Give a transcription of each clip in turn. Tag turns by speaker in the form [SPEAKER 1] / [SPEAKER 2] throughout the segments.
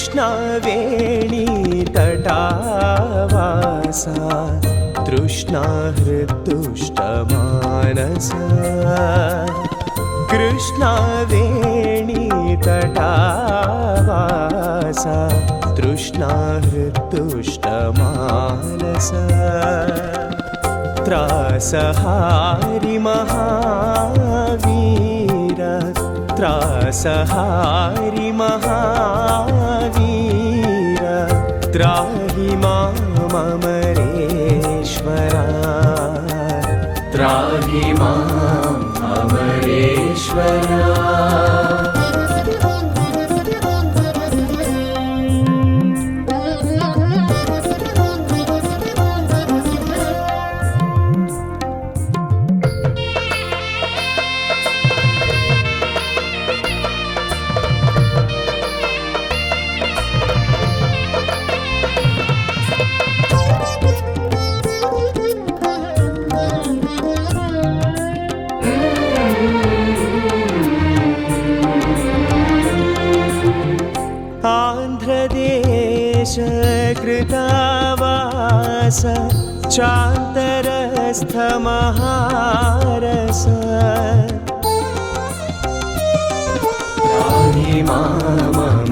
[SPEAKER 1] कृष्णवेणी तटावासा तृष्णाहृदुष्टमानसा कृष्णवेणी तटावासा तृष्णाहृदुष्टमानसा त्रासहारि महावीर त्रासहारि महावीर त्राहि मामरेश्वरा त्राहि माम् अमरेश्वरा। कृतावास चान्तरस्थ महारस त्राहि मामरेश्वरा।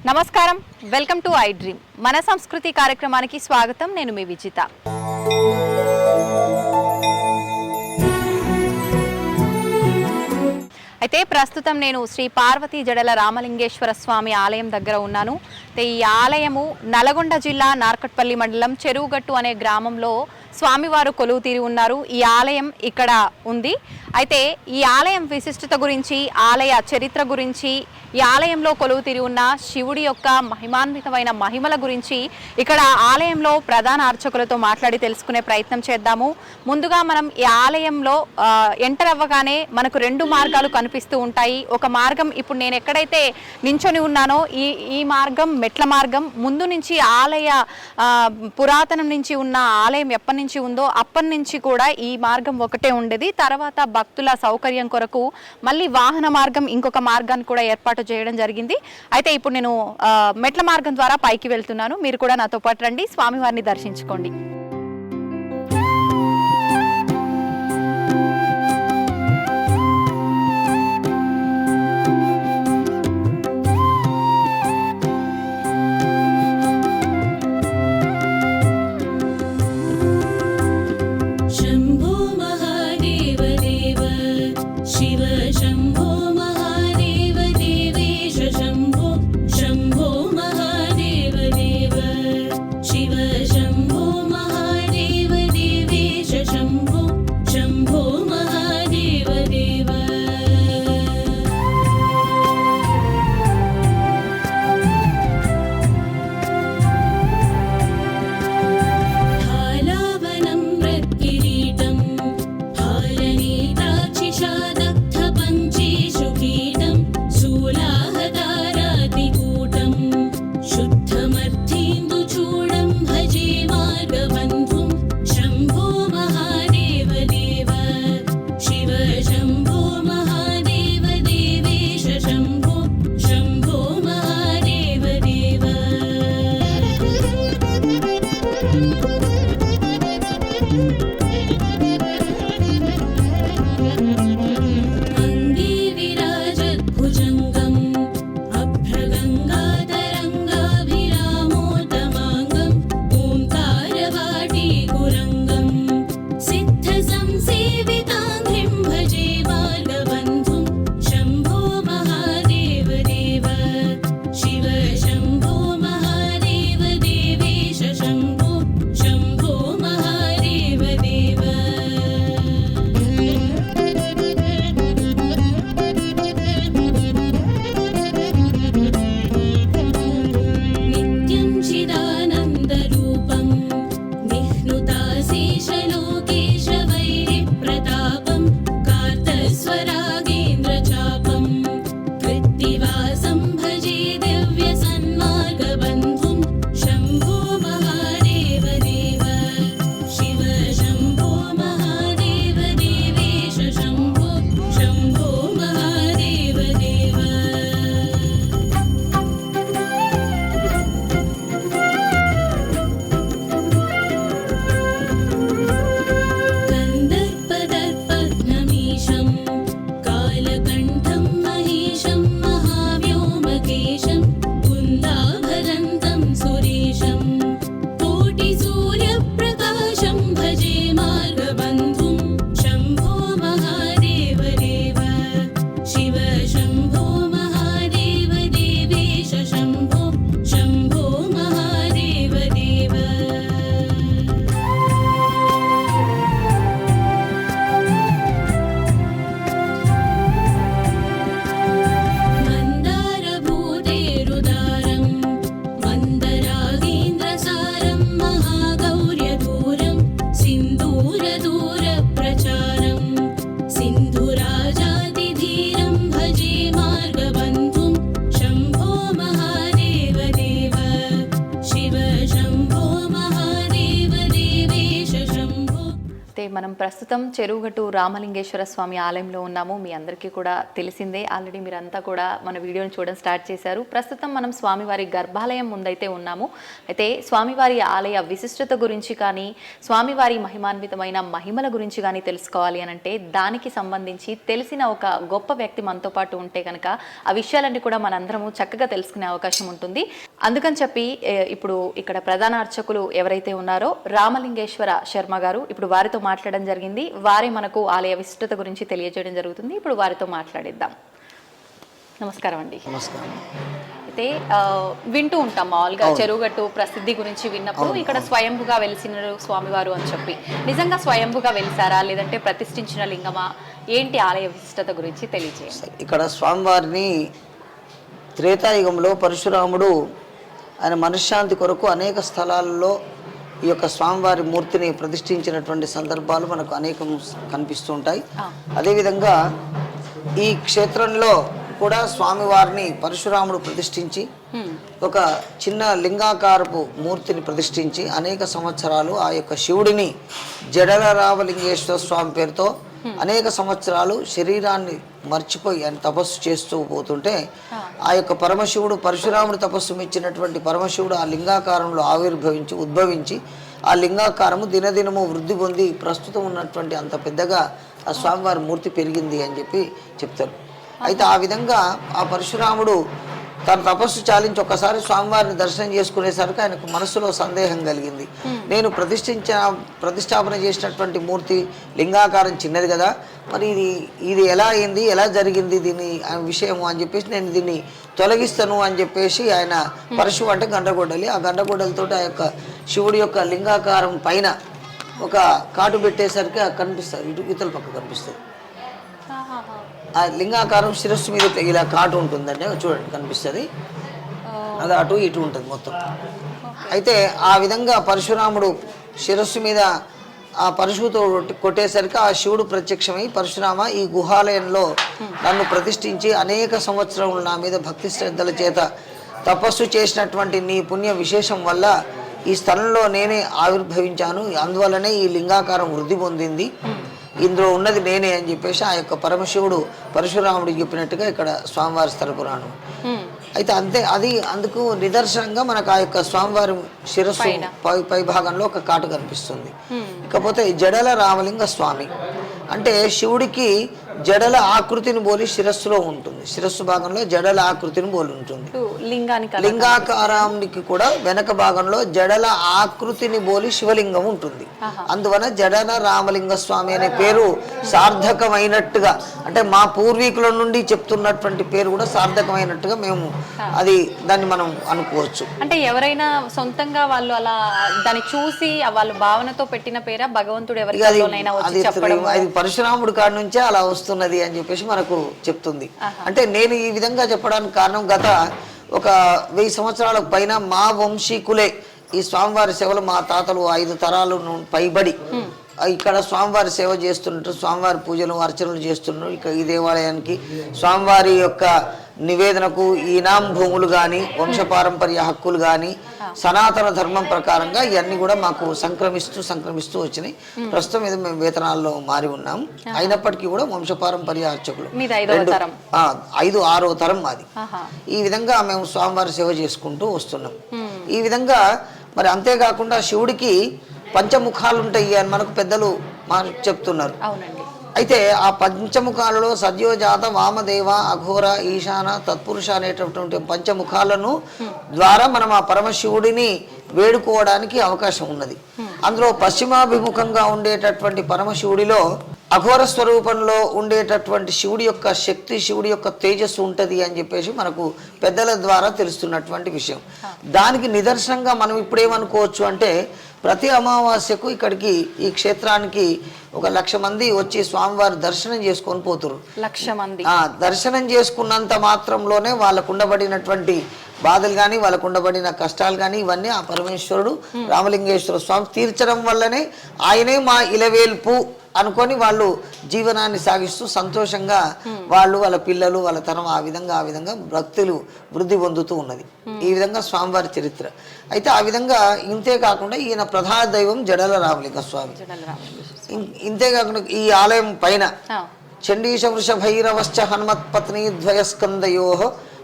[SPEAKER 2] నమస్కారం, వెల్కమ్ టు ఐ డ్రీమ్. మన సంస్కృతి కార్యక్రమానికి స్వాగతం. నేను మీ విజిత. అయితే ప్రస్తుతం నేను శ్రీ పార్వతీ జడల రామలింగేశ్వర స్వామి ఆలయం దగ్గర ఉన్నాను. ఈ ఆలయము నల్గొండ జిల్లా నార్కట్పల్లి మండలం చెరువుగట్టు అనే గ్రామంలో స్వామివారు కొలువు తీరి ఉన్నారు. ఈ ఆలయం ఇక్కడ ఉంది. అయితే ఈ ఆలయం విశిష్టత గురించి, ఆలయ చరిత్ర గురించి, ఈ ఆలయంలో కొలువు తీరి ఉన్న శివుడి యొక్క మహిమాన్వితమైన మహిమల గురించి ఇక్కడ ఆలయంలో ప్రధాన అర్చకులతో మాట్లాడి తెలుసుకునే ప్రయత్నం చేద్దాము. ముందుగా మనం ఈ ఆలయంలో ఎంటర్ అవ్వగానే మనకు రెండు మార్గాలు కనిపిస్తూ ఉంటాయి. ఒక మార్గం ఇప్పుడు నేను ఎక్కడైతే నించొని ఉన్నానో ఈ మార్గం మెట్ల మార్గం. ముందు నుంచి ఆలయ పురాతనం నుంచి ఉన్న ఆలయం ఎప్పటి నుంచి ఉందో అప్పటి నుంచి కూడా ఈ మార్గం ఒకటే ఉండేది. తర్వాత భక్తుల సౌకర్యం కొరకు మళ్ళీ వాహన మార్గం ఇంకొక మార్గాన్ని కూడా ఏర్పాటు చేయడం జరిగింది. అయితే ఇప్పుడు నేను మెట్ల మార్గం ద్వారా పైకి వెళ్తున్నాను. మీరు కూడా నాతో పాటు రండి, స్వామివారిని దర్శించుకోండి.
[SPEAKER 3] शान्तरूपं निह्नुताशेषलोकेशवैरिप्रतापं कार्तस्वरागेन्द्रचापं कृत्तिवासं भजे दिव्यसन्मार्गबन्धुं शम्भो महादेव देव शिव शम्भो महादेव देवेश शम्भो शम्भो महादेव देव कन्दर्पदर्पघ्नमीशं कालकण्ठं महेशं महाव्योमकेशं कुन्दाभरन्तं सुरेशं कोटिसूर्यप्रकाशं भजे मार्गबन्धुं शम्भो महादेव देव शिव शम्भो महादेव देवेश शम्भो शम्भो महादेव देव मन्दारभूतेरुदारं मन्दरागेन्द्रसारं महागौर्यदूरं सिन्दूरदूरप्रचारं सिन्धुराजातिधीरं भजे मार्गबन्धुं शम्भो महादेव देव शिव शम्भो महादेव देवेश शम्भो
[SPEAKER 2] అయితే మనం ప్రస్తుతం చెరువుగట్టు రామలింగేశ్వర స్వామి ఆలయంలో ఉన్నాము. మీ అందరికీ కూడా తెలిసిందే, ఆల్రెడీ మీరంతా కూడా మన వీడియోని చూడడం స్టార్ట్ చేశారు. ప్రస్తుతం మనం స్వామివారి గర్భాలయం ముందైతే ఉన్నాము. అయితే స్వామివారి ఆలయ విశిష్టత గురించి కానీ స్వామివారి మహిమాన్వితమైన మహిమల గురించి కానీ తెలుసుకోవాలి అని అంటే దానికి సంబంధించి తెలిసిన ఒక గొప్ప వ్యక్తి మనతో పాటు ఉంటే కనుక ఆ విషయాలన్నీ కూడా మనందరము చక్కగా తెలుసుకునే అవకాశం ఉంటుంది. అందుకని చెప్పి ఇప్పుడు ఇక్కడ ప్రధాన అర్చకులు ఎవరైతే ఉన్నారో రామలింగేశ్వర శర్మ గారు, ఇప్పుడు వారితో మాట్లాడడం జరిగింది. వారే మనకు ఆలయ విశిష్టత గురించి తెలియజేయడం జరుగుతుంది. ఇప్పుడు వారితో మాట్లాడిద్దాం. నమస్కారం అండి.
[SPEAKER 4] నమస్కారం.
[SPEAKER 2] అయితే వింటూ ఉంటాం మామూలుగా చెరువుగట్టు ప్రసిద్ధి గురించి విన్నప్పుడు ఇక్కడ స్వయంభుగా వెలిసిన స్వామివారు అని చెప్పి, నిజంగా స్వయంభుగా వెలిసారా లేదంటే ప్రతిష్ఠించిన లింగమా, ఏంటి ఆలయ విశిష్టత గురించి తెలియజేయండి.
[SPEAKER 4] ఇక్కడ స్వామివారిని త్రేతాయుగంలో పరశురాముడు ఆయన మనశ్శాంతి కొరకు అనేక స్థలాల్లో ఈ యొక్క స్వామివారి మూర్తిని ప్రతిష్ఠించినటువంటి సందర్భాలు మనకు అనేకం కనిపిస్తూ ఉంటాయి. అదేవిధంగా ఈ క్షేత్రంలో కూడా స్వామివారిని పరశురాముడు ప్రతిష్ఠించి ఒక చిన్న లింగాకారపు మూర్తిని ప్రతిష్ఠించి అనేక సంవత్సరాలు ఆ యొక్క శివుడిని జడల రామలింగేశ్వర స్వామి పేరుతో అనేక సంవత్సరాలు శరీరాన్ని మర్చిపోయి ఆయన తపస్సు చేస్తూ పోతుంటే ఆ యొక్క పరమశివుడు పరశురాముడు తపస్సు మెచ్చినటువంటి పరమశివుడు ఆ లింగాకారంలో ఉద్భవించి ఆ లింగాకారము దినదినము వృద్ధి పొంది ప్రస్తుతం ఉన్నటువంటి అంత పెద్దగా ఆ స్వామివారి మూర్తి పెరిగింది అని చెప్పి చెప్తారు. అయితే ఆ విధంగా ఆ పరశురాముడు తన తపస్సు చాలించి ఒక్కసారి స్వామివారిని దర్శనం చేసుకునేసరికి ఆయనకు మనసులో సందేహం కలిగింది. నేను ప్రతిష్టాపన చేసినటువంటి మూర్తి లింగాకారం చిన్నది కదా, మరి ఇది ఎలా అయింది, ఎలా జరిగింది దీని విషయము అని చెప్పేసి నేను దీన్ని తొలగిస్తాను అని చెప్పేసి ఆయన పరశువు అంటే గండ్రగొడ్డలి, ఆ గండ్రగొడ్డలతో ఆ యొక్క శివుడి యొక్క లింగాకారం పైన ఒక కాటు పెట్టేసరికి కనిపిస్తుంది, ఇతల పక్క కనిపిస్తుంది. ఆ లింగాకారం శిరస్సు మీద ఇలా కాటు ఉంటుందండి, చూడండి కనిపిస్తుంది, అది అటు ఇటు ఉంటుంది మొత్తం. అయితే ఆ విధంగా పరశురాముడు శిరస్సు మీద ఆ పరశువుతో కొట్టేసరికి ఆ శివుడు ప్రత్యక్షమై, పరశురామ ఈ గుహాలయంలో నన్ను ప్రతిష్ఠించి అనేక సంవత్సరములు నా మీద భక్తి శ్రద్ధల చేత తపస్సు చేసినటువంటి నీ పుణ్య విశేషం వల్ల ఈ స్థలంలో నేనే ఆవిర్భవించాను, అందువల్లనే ఈ లింగాకారం వృద్ధి పొందింది, ఇందులో ఉన్నది నేనే అని చెప్పేసి ఆ యొక్క పరమశివుడు పరశురాముడికి చెప్పినట్టుగా ఇక్కడ స్వామివారి స్థల పురాణం. అయితే అది అందుకు నిదర్శనంగా మనకు ఆ యొక్క స్వామివారి శిరస్సు పై భాగంలో ఒక కాటు కనిపిస్తుంది. ఇకపోతే జడల రామలింగ స్వామి అంటే శివుడికి జడల ఆకృతిని పోలి శిరస్సులో ఉంటుంది, శిరస్సు భాగంలో జడల ఆకృతిని పోలి ఉంటుంది. లింగాకారానికి కూడా వెనక భాగంలో జడల ఆకృతిని పోలి శివలింగం ఉంటుంది. అందువల్ల జడల రామలింగ స్వామి అనే పేరు సార్థకమైనట్టుగా, అంటే మా పూర్వీకుల నుండి చెప్తున్నటువంటి పేరు కూడా సార్థకమైనట్టుగా మేము దాన్ని మనం అనుకోవచ్చు.
[SPEAKER 2] అంటే ఎవరైనా సొంతంగా వాళ్ళు అలా దాన్ని చూసి వాళ్ళ భావనతో పెట్టిన పేరా, భగవంతుడు ఎవరికి
[SPEAKER 4] అది పరశురాముడి కాడి నుంచే అలా వస్తున్నది అని చెప్పేసి మనకు చెప్తుంది. అంటే నేను ఈ విధంగా చెప్పడానికి కారణం, గత ఒక 1000 సంవత్సరాల పైన మా వంశీకులే ఈ స్వామివారి సేవలు మా తాతలు 5 తరాలు పైబడి ఇక్కడ స్వామివారి సేవ చేస్తున్నట్టు స్వామివారి పూజలు అర్చనలు చేస్తున్నారు. ఇక ఈ దేవాలయానికి స్వామివారి యొక్క నివేదనకు ఈనాం భూములు కానీ వంశపారంపర్య హక్కులు కానీ సనాతన ధర్మం ప్రకారంగా ఇవన్నీ కూడా మాకు సంక్రమిస్తూ వచ్చినాయి. ప్రస్తుతం ఇది మేము వేతనాల్లో మారి ఉన్నాం. అయినప్పటికీ కూడా వంశపారంపర్య అర్చకులు 5, 6వ తరం మాది. ఈ విధంగా మేము స్వామివారి సేవ చేసుకుంటూ వస్తున్నాం. ఈ విధంగా మరి అంతేకాకుండా శివుడికి పంచముఖాలు ఉంటాయి అని మనకు పెద్దలు చెప్తున్నారు. అయితే ఆ పంచముఖాలలో సద్యోజాత, వామదేవ, అఘోర, ఈశాన, తత్పురుష అనేటటువంటి పంచముఖాలను ద్వారా మనం ఆ పరమశివుడిని వేడుకోవడానికి అవకాశం ఉన్నది. అందులో పశ్చిమాభిముఖంగా ఉండేటటువంటి పరమశివుడిలో అఘోర స్వరూపంలో ఉండేటటువంటి శివుడి యొక్క శక్తి, శివుడి యొక్క తేజస్సు ఉంటుంది అని చెప్పేసి మనకు పెద్దల ద్వారా తెలుస్తున్నటువంటి విషయం. దానికి నిదర్శనంగా మనం ఇప్పుడేమనుకోవచ్చు అంటే ప్రతి అమావాస్యకు ఇక్కడికి ఈ క్షేత్రానికి 1,00,000 మంది వచ్చి స్వామివారి దర్శనం చేసుకొని పోతురు.
[SPEAKER 2] 1,00,000 మంది
[SPEAKER 4] దర్శనం చేసుకున్నంత మాత్రంలోనే వాళ్ళకు ఉండబడినటువంటి బాధలు కానీ వాళ్ళకు ఉండబడిన కష్టాలు కానీ ఇవన్నీ ఆ పరమేశ్వరుడు రామలింగేశ్వర స్వామి తీర్చడం వల్లనే ఆయనే మా ఇలవేల్పు అనుకొని వాళ్ళు జీవనాన్ని సాగిస్తూ సంతోషంగా వాళ్ళ పిల్లలు వాళ్ళ తరం ఆ విధంగా భక్తులు వృద్ధి పొందుతూ ఉన్నది. ఈ విధంగా స్వామివారి చరిత్ర. అయితే ఆ విధంగా ఇంతే కాకుండా ఈయన ప్రధాన దైవం జడల రామలింగ స్వామి. ఇంతే కాకుండా ఈ ఆలయం పైన చండీశ వృష భైరవశ్చ హనుమత్ పత్ని ద్వయస్కందయో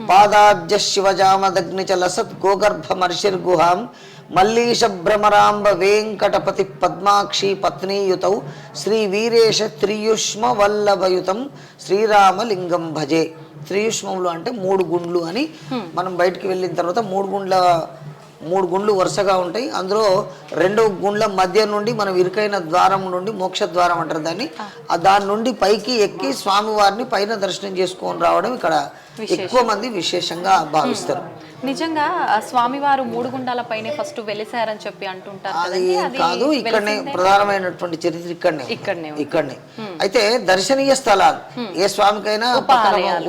[SPEAKER 4] పాదాబ్జ శివజామదగ్నిచ లసత్ గోగర్భమర్షిర్గుహాం మల్లీశ భ్రమరాంబ వెంకటపతి పద్మాక్షి పత్నీయుతౌ శ్రీ వీరేశ త్రియుష్మ వల్లభయుతం శ్రీరామలింగం భజే. త్రియుష్మములు అంటే 3 గుండ్లు అని మనం బయటికి వెళ్ళిన తర్వాత 3 గుండ్లు వరుసగా ఉంటాయి. అందులో 2 గుండ్ల మధ్య నుండి మనం ఇరుకైన ద్వారం నుండి మోక్ష ద్వారం అంటారు దాన్ని. దాని నుండి పైకి ఎక్కి స్వామివారిని పైన దర్శనం చేసుకొని రావడం ఇక్కడ ఎక్కువ మంది విశేషంగా భావిస్తారు.
[SPEAKER 2] నిజంగా స్వామివారు 3 గుండాల పైన ఫస్ట్ వెలిసారని చెప్పి అంటుంటారు.
[SPEAKER 4] అది కాదు, ఇక్కడనే ప్రధానమైనటువంటి చరిత్ర ఇక్కడనే. అయితే దర్శనీయ స్థలాలు ఏ స్వామికైనా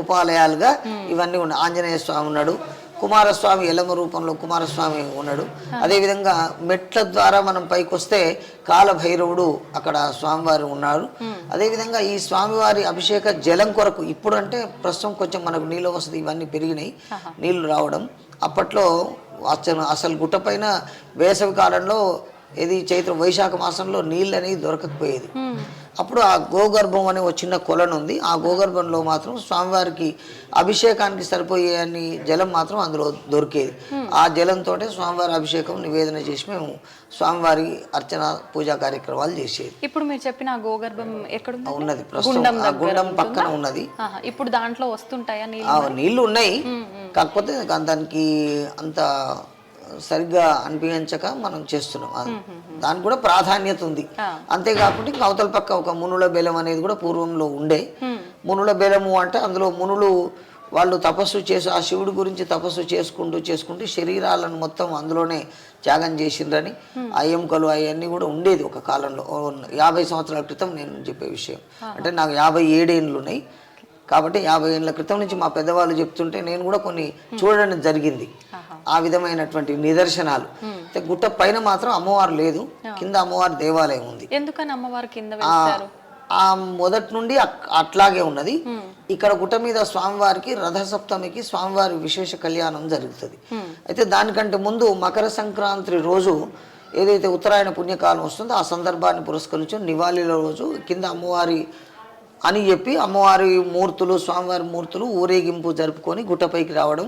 [SPEAKER 4] ఉపాలయాలుగా ఇవన్నీ ఉన్నాయి. ఆంజనేయ స్వామి ఉన్నాడు, కుమారస్వామి ఎల్లమ్మ రూపంలో కుమారస్వామి ఉన్నాడు. అదేవిధంగా మెట్ల ద్వారా మనం పైకి వస్తే కాలభైరవుడు అక్కడ స్వామివారు ఉన్నారు. అదేవిధంగా ఈ స్వామివారి అభిషేక జలం కొరకు ఇప్పుడు అంటే ప్రస్తుతం కొంచెం మనకు నీళ్ళ వసతి ఇవన్నీ పెరిగినాయి, నీళ్లు రావడం. అప్పట్లో అసలు గుట్ట పైన వేసవి కాలంలో చైత్ర వైశాఖ మాసంలో నీళ్ళు అనేది దొరకకపోయేది. అప్పుడు ఆ గోగర్భం అనే ఒక చిన్న కొలను ఉంది. ఆ గోగర్భంలో మాత్రం స్వామివారికి అభిషేకానికి సరిపోయే అన్ని జలం మాత్రం అందులో దొరికేది. ఆ జలంతో స్వామివారి అభిషేకం నివేదన చేసి మేము స్వామివారి అర్చన పూజా కార్యక్రమాలు చేసేది.
[SPEAKER 2] ఇప్పుడు మీరు చెప్పిన గోగర్భం ఎక్కడ
[SPEAKER 4] ఉన్నది? ప్రస్తుతం గుండం పక్కన ఉన్నది.
[SPEAKER 2] ఇప్పుడు దాంట్లో వస్తుంటాయా
[SPEAKER 4] నీళ్లు? ఉన్నాయి, కాకపోతే దానికి అంత సరిగ్గా అనిపించక మనం చేస్తున్నాం. దానికి కూడా ప్రాధాన్యత ఉంది. అంతేకాకుండా ఇంకా అవతల పక్క ఒక మునుల బేలం అనేది కూడా పూర్వంలో ఉండే. మునుల బేలము అంటే అందులో మునులు వాళ్ళు తపస్సు చేసి ఆ శివుడి గురించి తపస్సు చేసుకుంటూ శరీరాలను మొత్తం అందులోనే త్యాగం చేసిండ్రని ఆ ఎముకలు అవన్నీ కూడా ఉండేది ఒక కాలంలో. 50 సంవత్సరాల క్రితం నేను చెప్పే విషయం. అంటే నాకు 57 ఏళ్ళు ఉన్నాయి కాబట్టి 50 ఏళ్ళ క్రితం నుంచి మా పెద్దవాళ్ళు చెప్తుంటే నేను కూడా కొన్ని చూడడం జరిగింది. ఆ విధమైనటువంటి నిదర్శనాలు. గుట్ట పైన మాత్రం అమ్మవారు లేదు, కింద అమ్మవారి దేవాలయం ఉంది.
[SPEAKER 2] ఎందుకని అమ్మవారు కింద?
[SPEAKER 4] ఆ మొదటి నుండి అట్లాగే ఉన్నది. ఇక్కడ గుట్ట మీద స్వామివారికి రథసప్తమికి స్వామివారి విశేష కళ్యాణం జరుగుతుంది. అయితే దానికంటే ముందు మకర సంక్రాంతి రోజు ఏదైతే ఉత్తరాయణ పుణ్యకాలం వస్తుందో ఆ సందర్భాన్ని పురస్కరించుకొని నివాళిల రోజు కింద అమ్మవారి అని చెప్పి అమ్మవారి మూర్తులు స్వామివారి మూర్తులు ఊరేగింపు జరుపుకొని గుట్టపైకి రావడం.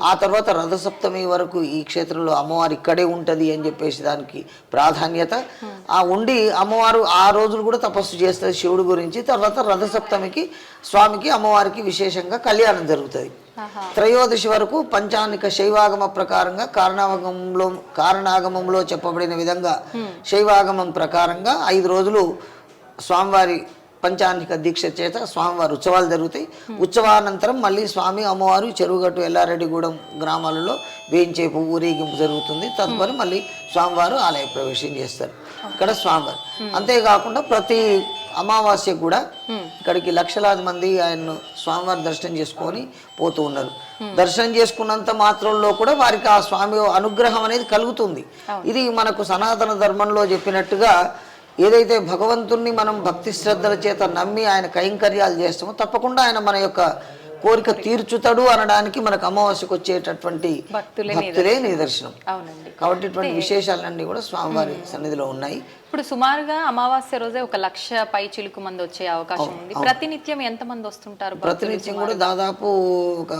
[SPEAKER 4] ఆ తర్వాత రథసప్తమి వరకు ఈ క్షేత్రంలో అమ్మవారు ఇక్కడే ఉంటుంది అని చెప్పేసి దానికి ప్రాధాన్యత. ఆ ఉండి అమ్మవారు ఆ రోజులు కూడా తపస్సు చేస్తుంది శివుడి గురించి. తర్వాత రథసప్తమికి స్వామికి అమ్మవారికి విశేషంగా కళ్యాణం జరుగుతుంది. త్రయోదశి వరకు పంచానిక శైవాగమ ప్రకారంగా కారణాగమంలో చెప్పబడిన విధంగా శైవాగమం ప్రకారంగా 5 రోజులు స్వామివారి పంచానిక దీక్ష చేత స్వామివారి ఉత్సవాలు జరుగుతాయి. ఉత్సవానంతరం మళ్ళీ స్వామి అమ్మవారు చెరువుగట్టు ఎల్లారెడ్డిగూడెం గ్రామాలలో వేయించేపు ఊరేగింపు జరుగుతుంది. తదుపరి మళ్ళీ స్వామివారు ఆలయ ప్రవేశం చేస్తారు ఇక్కడ స్వామివారు. అంతేకాకుండా ప్రతి అమావాస్య కూడా ఇక్కడికి లక్షలాది మంది ఆయన్ను స్వామివారి దర్శనం చేసుకొని పోతూ ఉన్నారు. దర్శనం చేసుకున్నంత మాత్రంలో కూడా వారికి ఆ స్వామి అనుగ్రహం అనేది కలుగుతుంది. ఇది మనకు సనాతన ధర్మంలో చెప్పినట్టుగా ఏదైతే భగవంతుణ్ణి మనం భక్తి శ్రద్ధల చేత నమ్మి ఆయన కైంకర్యాలు చేస్తామో తప్పకుండా ఆయన మన యొక్క కోరిక తీర్చుతాడు అనడానికి మనకు అమావాస్యకు వచ్చేటటువంటి భక్తులే నిదర్శనం. కాబట్టి ఇటువంటి విశేషాలన్నీ కూడా స్వామివారి సన్నిధిలో ఉన్నాయి.
[SPEAKER 2] ఇప్పుడు సుమారుగా అమావాస్య రోజే 1,00,000 పై చిలుకు మంది వచ్చే అవకాశం ఉంది. ప్రతినిత్యం ఎంత మంది వస్తుంటారు?
[SPEAKER 4] ప్రతినిత్యం కూడా దాదాపు ఒక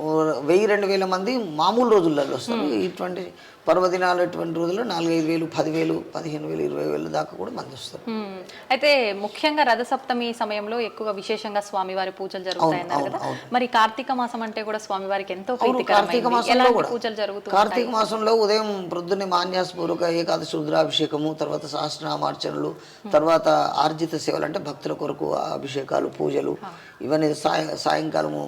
[SPEAKER 4] 1000-2000 మంది మామూలు రోజులలో వస్తారు. ఇటువంటి పర్వదినాలు ఇటువంటి రోజుల్లో 4,000-5,000 10,000 15,000 20,000 దాకా కూడా మంది వస్తారు.
[SPEAKER 2] అయితే ముఖ్యంగా రథసప్తమి సమయంలో ఎక్కువ విశేషంగా స్వామివారి పూజలు జరుగుతాయన్నారు కదా, మరి కార్తీక మాసం అంటే కూడా స్వామివారికి ఎంతో
[SPEAKER 4] కార్తీక మాసంలో కూడా
[SPEAKER 2] పూజలు జరుగుతాయి.
[SPEAKER 4] కార్తీక మాసంలో ఉదయం ప్రొద్దున్నే మాన్యాసపూర్వక ఏకాదశి రుద్రాభిషేకము, తర్వాత సహస్రనామార్చనలు, తర్వాత ఆర్జిత సేవలు అంటే భక్తుల కొరకు అభిషేకాలు పూజలు, ఇవన్నీ సాయంకాలము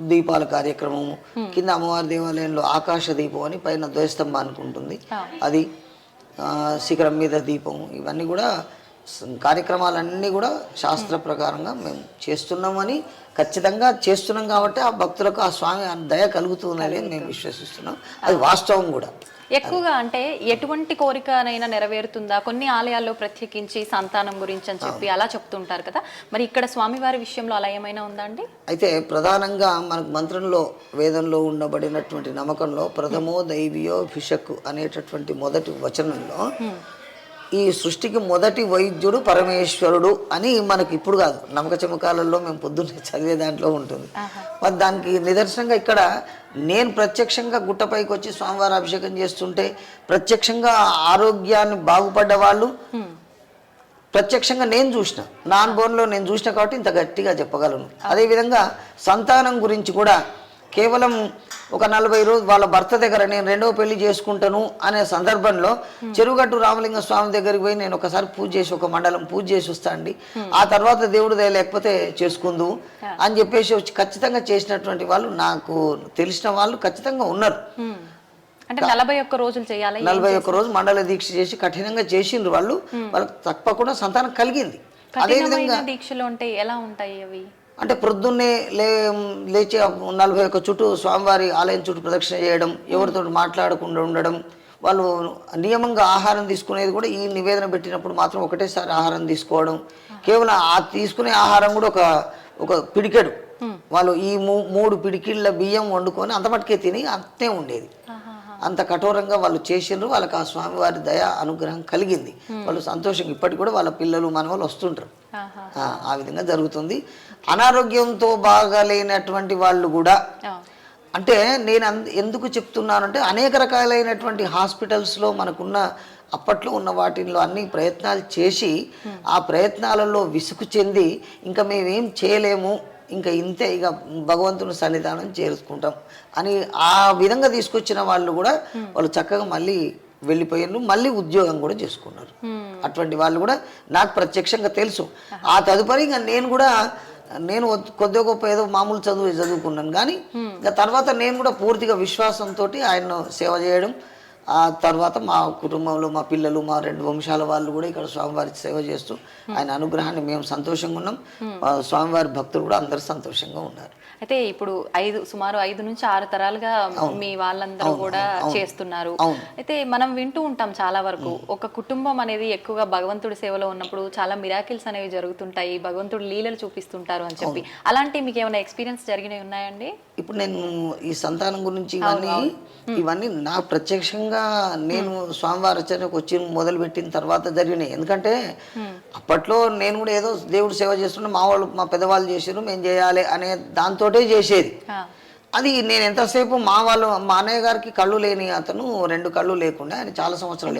[SPEAKER 4] దీపాల కార్యక్రమము, కింద అమ్మవారి దేవాలయంలో ఆకాశ దీపం అని పైన ధ్వజస్తంభానికి ఉంటుంది, అది శిఖరం మీద దీపం, ఇవన్నీ కూడా కార్యక్రమాలన్నీ కూడా శాస్త్ర ప్రకారంగా మేము చేస్తున్నామని ఖచ్చితంగా చేస్తున్నాం. కాబట్టి ఆ భక్తులకు ఆ స్వామి దయ కలుగుతుందని మేము విశ్వసిస్తున్నాం. అది వాస్తవం కూడా.
[SPEAKER 2] ఎక్కువగా అంటే ఎటువంటి కోరికనైనా నెరవేరుతుందా? కొన్ని ఆలయాల్లో ప్రత్యేకించి సంతానం గురించి అని చెప్పి అలా చెప్తుంటారు కదా, మరి ఇక్కడ స్వామివారి విషయంలో అలా ఏమైనా ఉందా అండి?
[SPEAKER 4] అయితే ప్రధానంగా మనకు మంత్రంలో వేదంలో ఉండబడినటువంటి నమ్మకంలో ప్రథమో దైవీయో భిషక్ అనేటటువంటి మొదటి వచనంలో ఈ సృష్టికి మొదటి వైద్యుడు పరమేశ్వరుడు అని మనకి ఇప్పుడు కాదు, నమ్మక చమకాలలో మేము పొద్దున్నే చదివే దాంట్లో ఉంటుంది. మరి దానికి నిదర్శనంగా ఇక్కడ నేను ప్రత్యక్షంగా గుట్టపైకి వచ్చి స్వామివారి అభిషేకం చేస్తుంటే ప్రత్యక్షంగా ఆరోగ్యాన్ని బాగుపడ్డ వాళ్ళు ప్రత్యక్షంగా నేను చూసిన, నా అనుభవంలో నేను చూసిన కాబట్టి ఇంత గట్టిగా చెప్పగలను. అదేవిధంగా సంతానం గురించి కూడా కేవలం ఒక 40 రోజు వాళ్ళ భర్త దగ్గర నేను రెండవ పెళ్లి చేసుకుంటాను అనే సందర్భంలో చెరువుగట్టు రామలింగ స్వామి దగ్గరికి పోయి నేను ఒకసారి పూజ చేసి ఒక మండలం పూజ చేసి వస్తా అండి, ఆ తర్వాత దేవుడు దయ లేకపోతే చేసుకుందు అని చెప్పేసి వచ్చి ఖచ్చితంగా చేసినటువంటి వాళ్ళు నాకు తెలిసిన వాళ్ళు ఖచ్చితంగా ఉన్నారు.
[SPEAKER 2] అంటే 41 రోజులు చేయాలి,
[SPEAKER 4] 41 రోజు మండల దీక్ష చేసి కఠినంగా చేసిండ్రు వాళ్ళు, వాళ్ళకి తప్పకుండా సంతానం కలిగింది. అదేవిధంగా
[SPEAKER 2] దీక్షలు ఉంటాయి, ఎలా ఉంటాయి అవి
[SPEAKER 4] అంటే ప్రొద్దున్నే లేచి 41 చుట్టూ స్వామివారి ఆలయం చుట్టూ ప్రదక్షిణ చేయడం, ఎవరితో మాట్లాడకుండా ఉండడం, వాళ్ళు నియమంగా ఆహారం తీసుకునేది కూడా ఈ నివేదన పెట్టినప్పుడు మాత్రం ఒకటేసారి ఆహారం తీసుకోవడం, కేవలం ఆ తీసుకునే ఆహారం కూడా ఒక పిడికెడు, వాళ్ళు ఈ 3 పిడికిళ్ళ బియ్యం వండుకొని అంత మటుకే తిని అంతే ఉండేది. అంత కఠోరంగా వాళ్ళు చేసిండ్రు. వాళ్ళకి ఆ స్వామివారి దయ అనుగ్రహం కలిగింది. వాళ్ళు సంతోషంగా ఇప్పటికి కూడా వాళ్ళ పిల్లలు మనవాళ్ళు వస్తుంటారు. ఆ విధంగా జరుగుతుంది. అనారోగ్యంతో బాగాలేనటువంటి వాళ్ళు కూడా, అంటే నేను ఎందుకు చెప్తున్నానంటే అనేక రకాలైనటువంటి హాస్పిటల్స్లో మనకున్న అప్పట్లో ఉన్న వాటిల్లో అన్ని ప్రయత్నాలు చేసి ఆ ప్రయత్నాలలో విసుగు చెంది ఇంకా మేమేం చేయలేము, ఇంకా ఇంతే, ఇక భగవంతుని సన్నిధానం చేరుకుంటాం అని ఆ విధంగా తీసుకొచ్చిన వాళ్ళు కూడా వాళ్ళు చక్కగా మళ్ళీ వెళ్ళిపోయారు, మళ్ళీ ఉద్యోగం కూడా చేసుకున్నారు. అటువంటి వాళ్ళు కూడా నాకు ప్రత్యక్షంగా తెలుసు. ఆ తదుపరి ఇంకా నేను కొద్దిగా గొప్ప ఏదో మామూలు చదువుకున్నాను, కానీ ఇంకా తర్వాత నేను కూడా పూర్తిగా విశ్వాసంతో ఆయన్ను సేవ చేయడం, ఆ తర్వాత మా కుటుంబంలో మా పిల్లలు మా 2 వంశాల వాళ్ళు కూడా ఇక్కడ స్వామివారికి సేవ చేస్తూ ఆయన అనుగ్రహాన్ని మేము సంతోషంగా ఉన్నాం. స్వామివారి భక్తులు కూడా అందరూ సంతోషంగా ఉన్నారు.
[SPEAKER 2] అయితే ఇప్పుడు సుమారు 5 నుంచి 6 తరాలుగా మీ వాళ్ళందరూ కూడా చేస్తున్నారు. అయితే మనం వింటూ ఉంటాం చాలా వరకు ఒక కుటుంబం అనేది ఎక్కువగా భగవంతుడి సేవలో ఉన్నప్పుడు చాలా మిరాకిల్స్ అనేవి జరుగుతుంటాయి, భగవంతుడు లీలలు చూపిస్తుంటారు అని చెప్పి, అలాంటి మీకు ఏమైనా ఎక్స్పీరియన్స్ జరిగినవి ఉన్నాయండి?
[SPEAKER 4] ఇప్పుడు నేను ఈ సంతానం గురించి ఇవన్నీ నా ప్రత్యక్షంగా నేను స్వామివారి రచనకు వచ్చి మొదలుపెట్టిన తర్వాత జరిగినాయి. ఎందుకంటే అప్పట్లో నేను కూడా ఏదో దేవుడు సేవ చేస్తుంటే మా పెద్దవాళ్ళు చేసారు, మేము చేయాలి అనే దాంతోటే చేసేది. అది నేను ఎంతసేపు మా అన్నయ్య గారికి కళ్ళు లేని అతను 2 కళ్ళు లేకుండా ఆయన చాలా సంవత్సరాలు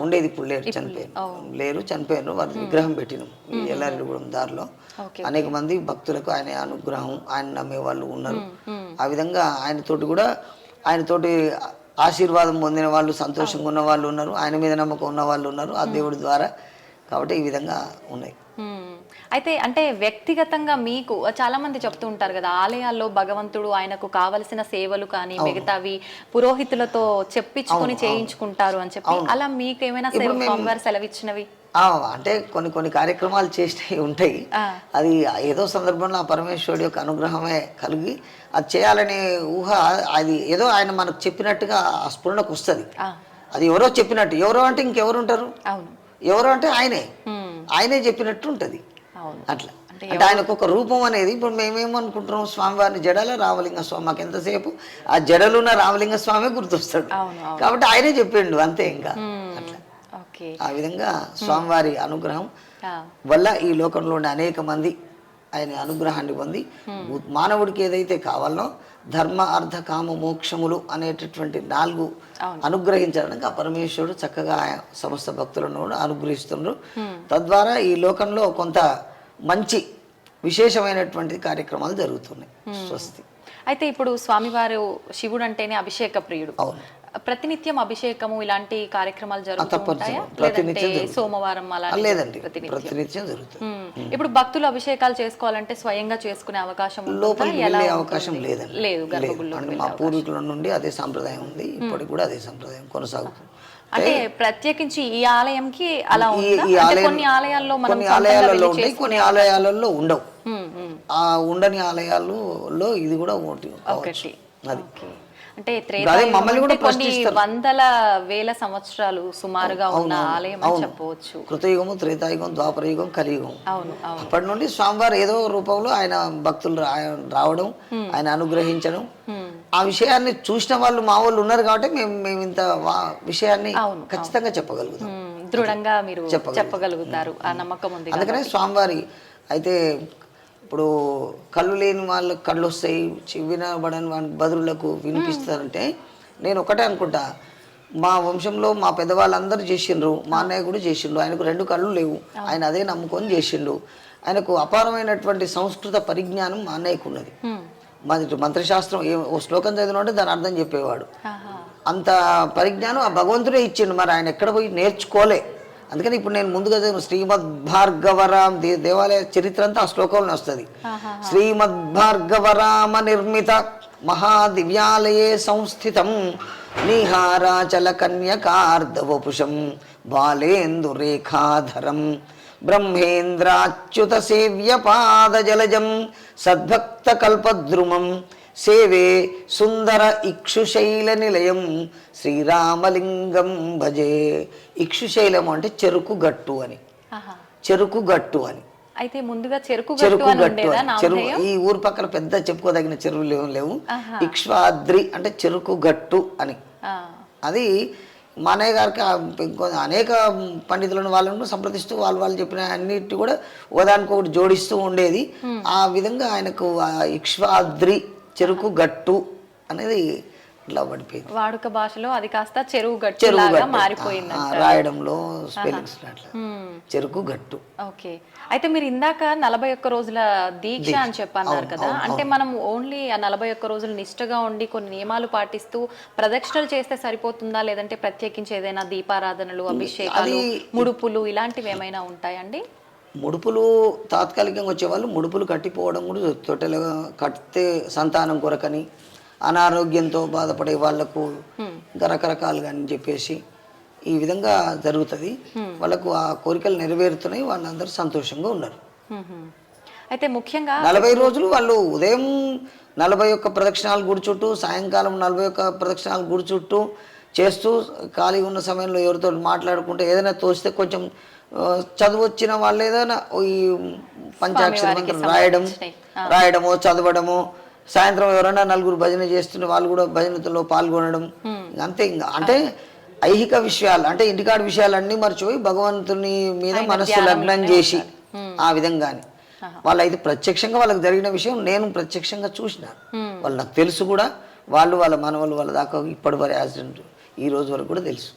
[SPEAKER 4] ఉండేది, ఇప్పుడు లేరు, చనిపోయారు. వారి విగ్రహం పెట్టినాం ఎల్లారెడ్డిగూడెం దారిలో. అనేక మంది భక్తులకు ఆయన అనుగ్రహం, ఆయన నమ్మే వాళ్ళు ఉన్నారు. ఆ విధంగా ఆయనతోటి ఆశీర్వాదం పొందిన వాళ్ళు, సంతోషంగా ఉన్న వాళ్ళు ఉన్నారు, ఆయన మీద నమ్మకం ఉన్న వాళ్ళు ఉన్నారు ఆ దేవుడి ద్వారా. కాబట్టి ఈ విధంగా ఉన్నాయి.
[SPEAKER 2] అయితే అంటే వ్యక్తిగతంగా మీకు చాలా మంది చెప్తూ ఉంటారు కదా, ఆలయాల్లో భగవంతుడు ఆయనకు కావలసిన సేవలు కానీ మిగతావి పురోహితులతో చెప్పించుకొని చేయించుకుంటారు అని చెప్పి, అలా మీకు ఏమైనా స్వామివారు సెలవిచ్చినవి?
[SPEAKER 4] అంటే కొన్ని కార్యక్రమాలు చేసినవి ఉంటాయి. అది ఏదో సందర్భంలో ఆ పరమేశ్వరుడి యొక్క అనుగ్రహమే కలిగి అది చేయాలనే ఊహ, అది ఏదో ఆయన మనకు చెప్పినట్టుగా ఆ స్ఫురణకు వస్తుంది. అది ఎవరో చెప్పినట్టు, ఎవరో అంటే ఇంకెవరు ఉంటారు, ఎవరో అంటే ఆయనే చెప్పినట్టు ఉంటుంది అట్లా. అంటే ఆయనకు ఒక రూపం అనేది, ఇప్పుడు మేమేమనుకుంటున్నాం, స్వామివారిని జడల రామలింగ స్వామి, మాకు ఎంతసేపు ఆ జడలున్న రామలింగ స్వామి గుర్తొస్తాడు కాబట్టి ఆయనే చెప్పిండు అంతే. ఇంకా అట్లా ఆ విధంగా స్వామివారి అనుగ్రహం వల్ల ఈ లోకంలో ఉండే అనేక మంది ఆయన అనుగ్రహాన్ని పొంది మానవుడికి ఏదైతే కావాలో ధర్మ అర్థ కామ మోక్షములు అనేటటువంటి 4 అనుగ్రహించడానికి ఆ పరమేశ్వరుడు చక్కగా సమస్త భక్తులను కూడా అనుగ్రహిస్తున్నారు. తద్వారా ఈ లోకంలో కొంత మంచి విశేషమైనటువంటి కార్యక్రమాలు జరుగుతున్నాయి. స్వస్తి.
[SPEAKER 2] అయితే ఇప్పుడు స్వామివారు శివుడు అంటేనే అభిషేక ప్రియుడు.
[SPEAKER 4] అవును.
[SPEAKER 2] ప్రతినిత్యం అభిషేకము ఇలాంటి కార్యక్రమాలు
[SPEAKER 4] తప్పనిసరిగా
[SPEAKER 2] జరుగుతుంటాయా? సోమవారం అలా
[SPEAKER 4] లేదండి, ప్రతినిత్యం జరుగుతుంది.
[SPEAKER 2] ఇప్పుడు భక్తులు అభిషేకాలు చేసుకోవాలంటే స్వయంగా చేసుకునే అవకాశం
[SPEAKER 4] లోపలికి వెళ్ళే అవకాశం లేదండి.
[SPEAKER 2] లేదు, గర్భగుడిలో
[SPEAKER 4] మా పూర్వీకుల నుండి అదే సాంప్రదాయం ఉంది, ఇప్పటికి కూడా అదే సాంప్రదాయం కొనసాగుతుంది.
[SPEAKER 2] అంటే ప్రత్యేకించి ఈ ఆలయంకి అలా కొన్ని ఆలయాల్లో
[SPEAKER 4] కొన్ని ఆలయాలలో ఉంటాయి, కొన్ని ఆలయాలలో ఉండవు. ఆ ఉండని ఆలయాలలో ఇది కూడా ఒకటి. అది
[SPEAKER 2] అంటే మమ్మల్ని కూడా కొన్ని వందల వేల సంవత్సరాలు సుమారుగా ఉన్న ఆలయం అని చెప్పవచ్చు.
[SPEAKER 4] కృతయుగము, త్రేతాయుగం, ద్వాపరయుగం, కలియుగం. అప్పటి నుండి స్వామివారు ఏదో రూపంలో ఆయన భక్తులు రావడం, ఆయన అనుగ్రహించడం, ఆ విషయాన్ని చూసిన వాళ్ళు మా వాళ్ళు ఉన్నారు కాబట్టి మేము ఇంత విషయాన్ని ఖచ్చితంగా చెప్పగలుగుతాం,
[SPEAKER 2] దృఢంగా మీరు చెప్పగలుగుతారు, ఆ నమ్మకం ఉంది.
[SPEAKER 4] అందుకనే స్వామివారి అయితే ఇప్పుడు కళ్ళు లేని వాళ్ళకి కళ్ళు వస్తాయి, వినబడని వాళ్ళకి బదురులకు వినిపిస్తారంటే నేను ఒకటే అనుకుంటా, మా వంశంలో మా పెద్దవాళ్ళందరూ చేసిండ్రు, మా అన్నయ్య కూడా చేసిండు, ఆయనకు 2 కళ్ళు లేవు, ఆయన అదే నమ్ముకొని చేసిండు. ఆయనకు అపారమైనటువంటి సంస్కృత పరిజ్ఞానం మా అన్నయ్యకు ఉన్నది. మంత్రశాస్త్రం ఓ శ్లోకం చదివినంటే దాని అర్థం చెప్పేవాడు. అంత పరిజ్ఞానం ఆ భగవంతుడే ఇచ్చిండు, మరి ఆయన ఎక్కడ పోయి నేర్చుకోలే. అందుకని ఇప్పుడు నేను ముందుగా చదివిన శ్రీమద్ భార్గవరామ దేవాలయ చరిత్ర అంతా ఆ శ్లోకంలో వస్తుంది. శ్రీమద్ భార్గవరామ నిర్మిత మహాదివ్యాలయే సంస్థితం నిహారాచల కన్యకార్ధవపుషం బాలేందు రేఖాధరం బ్రహ్మేంద్రాచ్యుత సేవ్య పాదజలజం సద్భక్త కల్పద్రుమం సేవే సుందర ఇక్షుశైల నిలయం శ్రీరామలింగం భజే. ఇక్షుశైలం అంటే చెరుకు గట్టు అని, చెరుకు గట్టు అని.
[SPEAKER 2] అయితే ముందుగా చెరుకు
[SPEAKER 4] చెరువు, ఈ ఊరు పక్కన పెద్ద చెప్పుకోదగిన చెరువులు లేవు. ఇక్ష్వాద్రి అంటే చెరుకు గట్టు అని. అది మా అన్నయ్య గారికి అనేక పండితులను వాళ్ళను సంప్రదిస్తూ వాళ్ళు చెప్పిన అన్నిటి కూడా ఒకదానికొకటి జోడిస్తూ ఉండేది. ఆ విధంగా ఆయనకు ఇక్ష్వాద్రి చెరుకు గట్టు అనేది ఇట్లా పడిపోయింది.
[SPEAKER 2] వాడుక భాషలో అది కాస్త చెరువు గట్టు మారిపోయింది
[SPEAKER 4] రాయడంలో స్పెల్లింగ్స్ అట్లా చెరుకు గట్టు.
[SPEAKER 2] ఓకే. అయితే మీరు ఇందాక 41 రోజుల దీక్ష అని చెప్పన్నారు కదా, అంటే మనం ఓన్లీ ఆ 41 రోజులు నిష్ఠగా ఉండి కొన్ని నియమాలు పాటిస్తూ ప్రదక్షిణలు చేస్తే సరిపోతుందా, లేదంటే ప్రత్యేకించి ఏదైనా దీపారాధనలు, అభిషేకాలు, ముడుపులు ఇలాంటివి ఏమైనా ఉంటాయండి?
[SPEAKER 4] ముడుపులు తాత్కాలికంగా వచ్చేవాళ్ళు ముడుపులు కట్టిపోవడం కూడా తొట్టెలుగా కడితే సంతానం కొరకని, అనారోగ్యంతో బాధపడే వాళ్లకు ఇంకా రకరకాలుగా అని చెప్పేసి ఈ విధంగా జరుగుతుంది. వాళ్ళకు ఆ కోరికలు నెరవేరుతున్నాయి, వాళ్ళందరూ సంతోషంగా ఉన్నారు.
[SPEAKER 2] అయితే ముఖ్యంగా
[SPEAKER 4] 40 రోజులు వాళ్ళు ఉదయం 41 ప్రదక్షిణాలు గుడి చుట్టూ, సాయంకాలం 41 ప్రదక్షిణాలు గుడి చుట్టూ చేస్తూ ఖాళీ ఉన్న సమయంలో ఎవరితో మాట్లాడుకుంటే ఏదైనా తోస్తే కొంచెం చదువు వచ్చిన వాళ్ళు ఏదైనా ఈ పంచాక్షర మంత్రం రాయడమో చదవడమో, సాయంత్రం ఎవరైనా 4 భజన చేస్తున్న వాళ్ళు కూడా భజనలో పాల్గొనడం, అంతే. ఇంకా అంటే ఐహిక విషయాలు అంటే ఇంటికాడి విషయాలన్నీ మర్చిపోయి భగవంతుని మీద మనస్సు లగ్నం చేసి ఆ విధంగానే వాళ్ళైతే ప్రత్యక్షంగా వాళ్ళకి జరిగిన విషయం నేను ప్రత్యక్షంగా చూసిన, వాళ్ళు నాకు తెలుసు కూడా, వాళ్ళు వాళ్ళ మనవలు వాళ్ళ దాకా ఇప్పటి వరకు యాక్సిడెంట్ ఈ రోజు వరకు కూడా తెలుసు.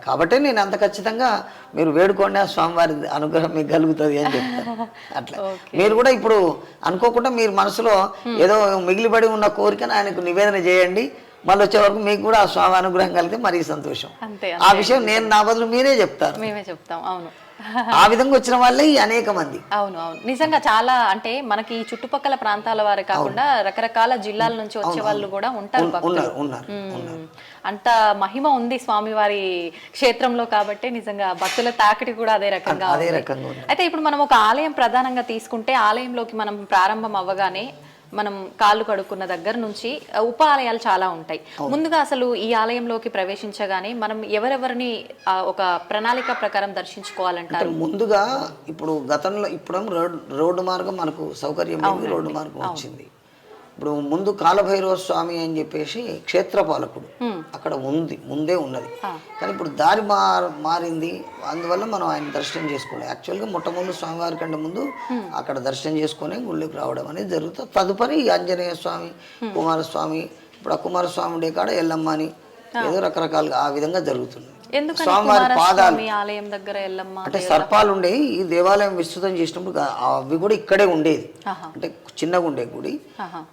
[SPEAKER 4] కాబట్టి నేను అంత ఖచ్చితంగా మీరు వేడుకోండి, ఆ స్వామివారి అనుగ్రహం మీకు కలుగుతుంది అని చెప్తాను. అట్లా మీరు కూడా ఇప్పుడు అనుకోకుండా మీరు మనసులో ఏదో మిగిలిపడి ఉన్న కోరికను ఆయనకు నివేదన చేయండి, మళ్ళీ వచ్చే వరకు మీకు కూడా ఆ స్వామి అనుగ్రహం కలిగితే మరీ సంతోషం. ఆ విషయం నేను నా బదులు మీరే చెప్తారు.
[SPEAKER 2] మేమే చెప్తాం. అవును.
[SPEAKER 4] ఆ విధంగా వచ్చిన వాళ్ళే ఈ అనేక మంది.
[SPEAKER 2] అవును అవును, నిజంగా చాలా అంటే మనకి ఈ చుట్టుపక్కల ప్రాంతాల వారే కాకుండా రకరకాల జిల్లాల నుంచి వచ్చే వాళ్ళు కూడా ఉంటారు భక్తులు.
[SPEAKER 4] ఉన్నారు.
[SPEAKER 2] అంత మహిమ ఉంది స్వామివారి క్షేత్రంలో కాబట్టి నిజంగా భక్తుల తాకిడి కూడా అదే రకంగా ఉంది. అయితే ఇప్పుడు మనం ఒక ఆలయం ప్రధానంగా తీసుకుంటే ఆలయంలోకి మనం ప్రారంభం అవ్వగానే మనం కాళ్ళు కడుక్కున్న దగ్గర నుంచి ఉప ఆలయాలు చాలా ఉంటాయి. ముందుగా అసలు ఈ ఆలయంలోకి ప్రవేశించగానే మనం ఎవరెవరిని ఒక ప్రణాళిక ప్రకారం దర్శించుకోవాలంటారు?
[SPEAKER 4] ముందుగా ఇప్పుడు గతంలో ఇప్పుడు రోడ్డు మార్గం మనకు సౌకర్యం, రోడ్డు మార్గం వచ్చింది. ఇప్పుడు ముందు కాలభైరవ స్వామి అని చెప్పేసి క్షేత్రపాలకుడు అక్కడ ముందే ఉన్నది. కానీ ఇప్పుడు దారి మారింది, అందువల్ల మనం ఆయన దర్శనం చేసుకోవాలి. యాక్చువల్గా మొట్టమొదటి స్వామివారి కంటే ముందు అక్కడ దర్శనం చేసుకుని గుళ్ళకి రావడం అనేది జరుగుతుంది. తదుపరి ఆంజనేయ స్వామి, కుమారస్వామి, ఇప్పుడు ఆ కుమారస్వామి ఉండే కాడ ఎల్లమ్మ అని ఏదో రకరకాలుగా ఆ విధంగా జరుగుతుంది. స్వామివారి పాదాలు
[SPEAKER 2] ఆలయం దగ్గర ఎల్లమ్మ
[SPEAKER 4] అంటే సర్పాలు ఉండే ఈ దేవాలయం విస్తృతం చేసినప్పుడు అవి కూడా ఇక్కడే ఉండేది. అంటే చిన్నగా ఉండే గుడి,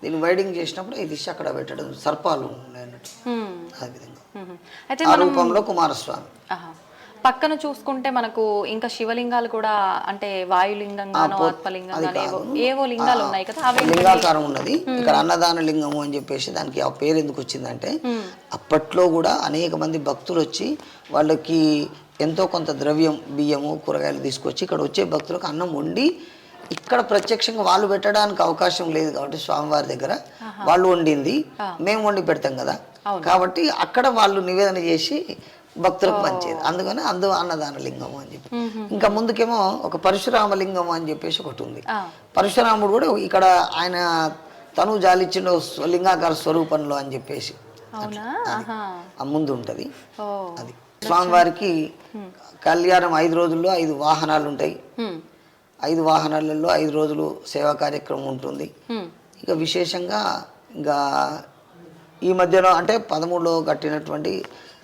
[SPEAKER 4] దీన్ని వైడింగ్ చేసినప్పుడు ఇది అక్కడ పెట్టడం సర్పాలు ఉన్నాయన్నట్టు. ఆ విధంగా ఆ రూపంలో కుమారస్వామి.
[SPEAKER 2] పక్కన చూసుకుంటే మనకు ఇంకా శివలింగాలు కూడా అంటే వాయులింగంగానో ఆత్మలింగంగానో ఏవో లింగాలు ఉన్నాయి కదా, అవి
[SPEAKER 4] లింగాకారం ఉన్నది. ఇక్కడ అన్నదాన లింగము అని చెప్పేసి దానికి ఆ పేరు ఎందుకు వచ్చిందంటే అప్పట్లో కూడా అనేక మంది భక్తులు వచ్చి వాళ్ళకి ఎంతో కొంత ద్రవ్యం, బియ్యము, కూరగాయలు తీసుకొచ్చి ఇక్కడ వచ్చే భక్తులకు అన్నం వండి ఇక్కడ ప్రత్యక్షంగా వాళ్ళు పెట్టడానికి అవకాశం లేదు కాబట్టి స్వామివారి దగ్గర వాళ్ళు వండింది మేము వండి పెడతాం కదా, కాబట్టి అక్కడ వాళ్ళు నివేదన చేసి భక్తులకు పంచేది. అందుకని అన్నదాన లింగం అని చెప్పి. ఇంకా ముందుకేమో ఒక పరశురామ లింగం అని చెప్పేసి ఒకటి ఉంది. పరశురాముడు కూడా ఇక్కడ ఆయన తను జాలిచ్చిన లింగాకార స్వరూపంలో అని చెప్పేసి ఆ ముందు ఉంటది. అది స్వామివారికి కళ్యాణం 5 రోజుల్లో 5 వాహనాలు ఉంటాయి. 5 వాహనాలలో 5 రోజులు సేవా కార్యక్రమం ఉంటుంది. ఇక విశేషంగా ఇంకా ఈ మధ్యలో అంటే 13లో కట్టినటువంటి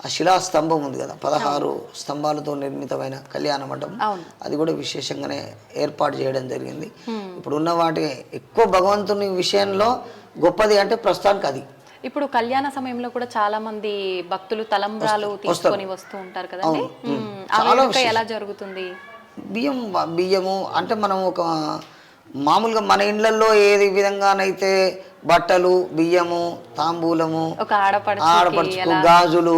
[SPEAKER 4] ఆ శిలాస్తంభం ఉంది కదా, 16 స్తంభాలతో నిర్మితమైన కళ్యాణ మండపం, అది కూడా విశేషంగానే ఏర్పాటు చేయడం జరిగింది. ఇప్పుడు ఉన్న వాటి ఎక్కువ భగవంతుని విషయంలో గొప్పది అంటే ప్రస్తుతానికి అది.
[SPEAKER 2] ఇప్పుడు కళ్యాణ సమయంలో కూడా చాలా మంది భక్తులు తలంబ్రాలు తీసుకొని వస్తూ ఉంటారు కదండి, ఎలా జరుగుతుంది?
[SPEAKER 4] బియ్యము అంటే మనం ఒక మామూలుగా మన ఇండ్లలో ఏది విధంగానైతే బట్టలు, బియ్యము, తాంబూలము, ఆడపడుచు, గాజులు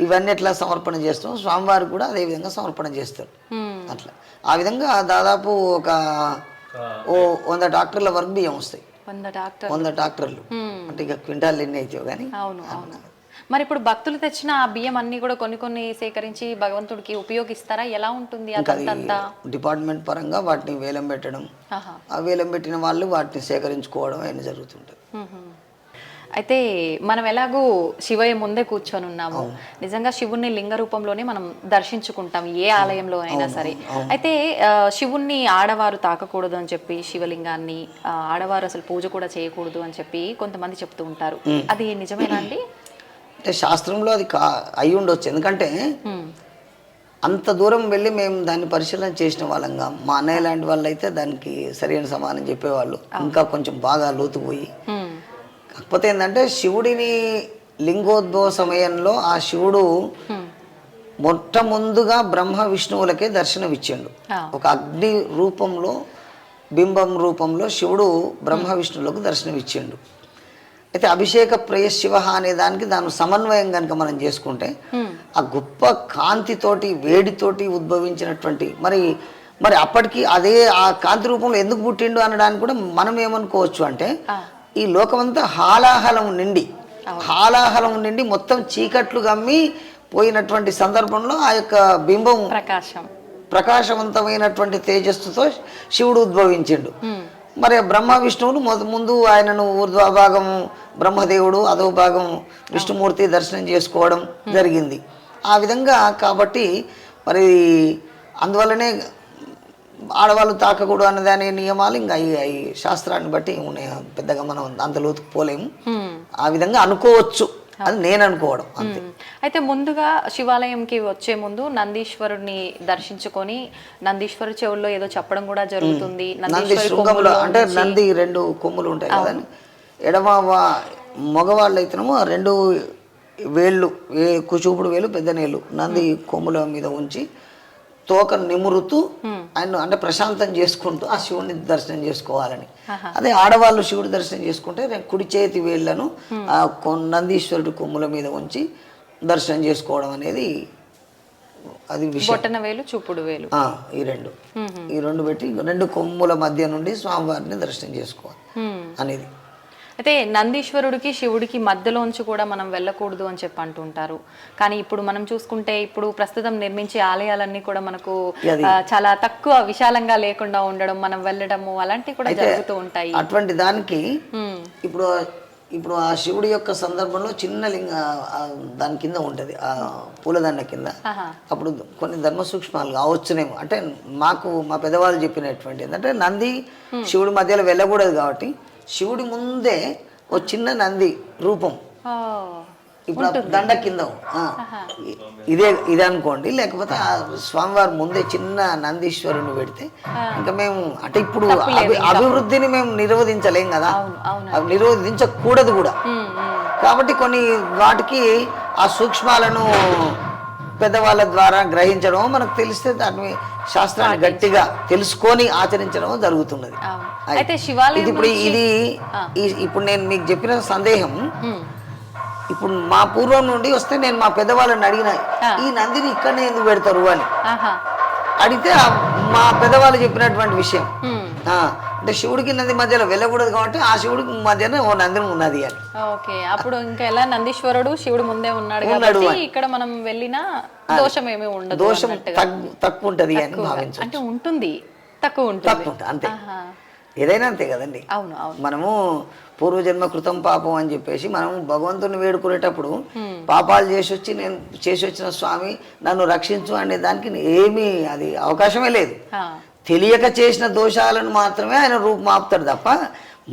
[SPEAKER 4] ఇవన్నీ ఎట్లా సమర్పణ చేస్తాం, స్వామివారికి కూడా అదే విధంగా సమర్పణ చేస్తారు. అట్లా ఆ విధంగా దాదాపు ఒక 100 ట్రాక్టర్ల వరకు బియ్యం వస్తాయి. 100 ట్రాక్టర్లు అంటే ఇక క్వింటాల్ ఎన్ని అవుతాయో కానీ.
[SPEAKER 2] మరి ఇప్పుడు భక్తులు తెచ్చిన ఆ బియ్యం అన్ని కూడా కొన్ని సేకరించి భగవంతుడికి ఉపయోగిస్తారా? ఎలా ఉంటుంది అదంతా?
[SPEAKER 4] డిపార్ట్మెంట్ పరంగా వాటిని వేలం పెట్టడం, ఆ వేలం పెట్టిన వాళ్ళు వాటిని సేకరించుకోవడం అయినా జరుగుతుంటుంది.
[SPEAKER 2] అయితే మనం ఎలాగో శివయ్య ముందే కూర్చొని ఉన్నాము, నిజంగా శివుణ్ణి లింగ రూపంలోనే మనం దర్శించుకుంటాం ఏ ఆలయంలో అయినా సరే. అయితే శివుణ్ణి ఆడవారు తాకకూడదు అని చెప్పి, శివలింగాన్ని ఆడవారు అసలు పూజ కూడా చేయకూడదు అని చెప్పి కొంతమంది చెప్తూ ఉంటారు, అది నిజమేనా అండి?
[SPEAKER 4] అంటే శాస్త్రంలో అది అయి ఉండొచ్చు, ఎందుకంటే అంత దూరం వెళ్ళి మేము దాన్ని పరిశీలన చేసిన వాళ్ళంగా, మా అన్నయ్య లాంటి వాళ్ళు అయితే దానికి సరైన సమాధానం చెప్పేవాళ్ళు, ఇంకా కొంచెం బాగా లోతుపోయి. కాకపోతే ఏంటంటే శివుడిని లింగోద్భవ సమయంలో ఆ శివుడు మొట్టమొదటిగా బ్రహ్మ విష్ణువులకే దర్శనం ఇచ్చిండు. ఒక అగ్ని రూపంలో, బింబం రూపంలో శివుడు బ్రహ్మ విష్ణువులకు దర్శనం ఇచ్చిండు. అయితే అభిషేక ప్రియ శివ అనే దానికి దాని సమన్వయం కనుక మనం చేసుకుంటే ఆ గొప్ప కాంతితోటి, వేడితోటి ఉద్భవించినటువంటి మరి అప్పటికి అదే ఆ కాంతి రూపంలో ఎందుకు పుట్టిండు అనడానికి కూడా మనం ఏమనుకోవచ్చు అంటే, ఈ లోకమంతా హాలాహలం నిండి మొత్తం చీకట్లు గమ్మి పోయినటువంటి సందర్భంలో ఆ యొక్క బింబం ప్రకాశవంతమైనటువంటి తేజస్సుతో శివుడు ఉద్భవించిండు. మరి బ్రహ్మ విష్ణువులు ముందు ఆయనను ఊర్ధ్వభాగం బ్రహ్మదేవుడు, అదో భాగం విష్ణుమూర్తి దర్శనం చేసుకోవడం జరిగింది. ఆ విధంగా కాబట్టి మరి అందువల్లనే ఆడవాళ్ళు తాకకూడదు అన్నదాని నియమాలు ఇంకా అవి శాస్త్రాన్ని బట్టి ఉన్నాయి, పెద్దగా మనం అంత లోతుకు పోలేము. ఆ విధంగా అనుకోవచ్చు, అది నేను అనుకోవడం అంతే.
[SPEAKER 2] అయితే ముందుగా శివాలయంకి వచ్చే ముందు నందీశ్వరుడిని దర్శించుకొని, నందీశ్వరు చెవుల్లో ఏదో చెప్పడం కూడా జరుగుతుంది.
[SPEAKER 4] నంది శృంగంలో అంటే నంది 2 కొమ్ములు ఉంటాయి కదండి, ఎడమ మగవాళ్ళు అయితేనేమో 2 వేళ్ళు, చూపుడు వేలు, పెద్ద నేలు నంది కొమ్ముల మీద ఉంచి తోకను నిమురుతూ ఆయన అంటే ప్రశాంతం చేసుకుంటూ ఆ శివుడిని దర్శనం చేసుకోవాలని. అదే ఆడవాళ్ళు శివుడి దర్శనం చేసుకుంటే కుడి చేతి వేళ్లను ఆ నందీశ్వరుడి కొమ్ముల మీద ఉంచి దర్శనం చేసుకోవడం అనేది అది విషయం.
[SPEAKER 2] బొట్టన వేలు చూపుడు వేలు
[SPEAKER 4] ఈ రెండు పెట్టి 2 కొమ్ముల మధ్య నుండి స్వామివారిని దర్శనం చేసుకోవాలి అనేది.
[SPEAKER 2] అయితే నందీశ్వరుడికి శివుడికి మధ్యలోంచి కూడా మనం వెళ్ళకూడదు అని చెప్పి అంటుంటారు. కానీ ఇప్పుడు మనం చూసుకుంటే ఇప్పుడు ప్రస్తుతం నిర్మించే ఆలయాలన్నీ కూడా మనకు చాలా తక్కువ విశాలంగా లేకుండా ఉండడం, మనం వెళ్ళడము అలాంటివి కూడా జరుగుతూ ఉంటాయి.
[SPEAKER 4] అటువంటి దానికి ఇప్పుడు ఆ శివుడి యొక్క సందర్భంలో చిన్న లింగ దాని కింద ఉంటుంది, ఆ పూలదండ కింద. అప్పుడు కొన్ని ధర్మ సూక్ష్మాలు కావచ్చునేమో. అంటే మా పెద్దవాళ్ళు చెప్పినటువంటి ఏంటంటే నంది శివుడి మధ్యలో వెళ్ళకూడదు కాబట్టి శివుడి ముందే ఓ చిన్న నంది రూపం ఇప్పుడు దండ కింద ఇదే అనుకోండి. లేకపోతే ఆ స్వామివారి ముందే చిన్న నందీశ్వరుని పెడితే ఇంకా మేము అంటే ఇప్పుడు అభివృద్ధిని మేము నిరోధించలేం కదా, అవి నిరోధించకూడదు కూడా. కాబట్టి కొన్ని వాటికి ఆ సూక్ష్మాలను పెద్దవాళ్ళ ద్వారా గ్రహించడం మనకు తెలిస్తే దాన్ని శాస్త్రాన్ని గట్టిగా తెలుసుకొని ఆచరించడం జరుగుతున్నది. ఇప్పుడు నేను మీకు చెప్పిన సందేహం ఇప్పుడు మా పూర్వం నుండి వస్తే నేను మా పెద్దవాళ్ళని అడిగిన ఈ నందిని ఇక్కడనే ఎందుకు పెడతారు అని అడిగితే మా పెద్దవాళ్ళు చెప్పినటువంటి విషయం అంటే శివుడికి నంది మధ్యలో వెళ్ళకూడదు కాబట్టి ఆ శివుడికి మధ్యన ఓ నందిని ఉన్నది అని.
[SPEAKER 2] ఓకే, అప్పుడు ఇంకా ఎలా నందీశ్వరుడు శివుడు ముందే ఉన్నాడు కాబట్టి ఇక్కడ మనం వెళ్ళినా దోషం ఏమీ ఉండదు,
[SPEAKER 4] దోషం తక్కువ ఉంటది అని భావించు.
[SPEAKER 2] అంటే ఉంటుంది, తక్కువ ఉంటుంది
[SPEAKER 4] అంతే. ఏదైనా అంతే కదండి.
[SPEAKER 2] అవును,
[SPEAKER 4] మనము పూర్వజన్మ కృతం పాపం అని చెప్పేసి మనం భగవంతుని వేడుకునేటప్పుడు పాపాలు నేను చేసి వచ్చిన స్వామి నన్ను రక్షించు అనే దానికి ఏమీ అది అవకాశమే లేదు. తెలియక చేసిన దోషాలను మాత్రమే ఆయన రూపుమాపుతాడు తప్ప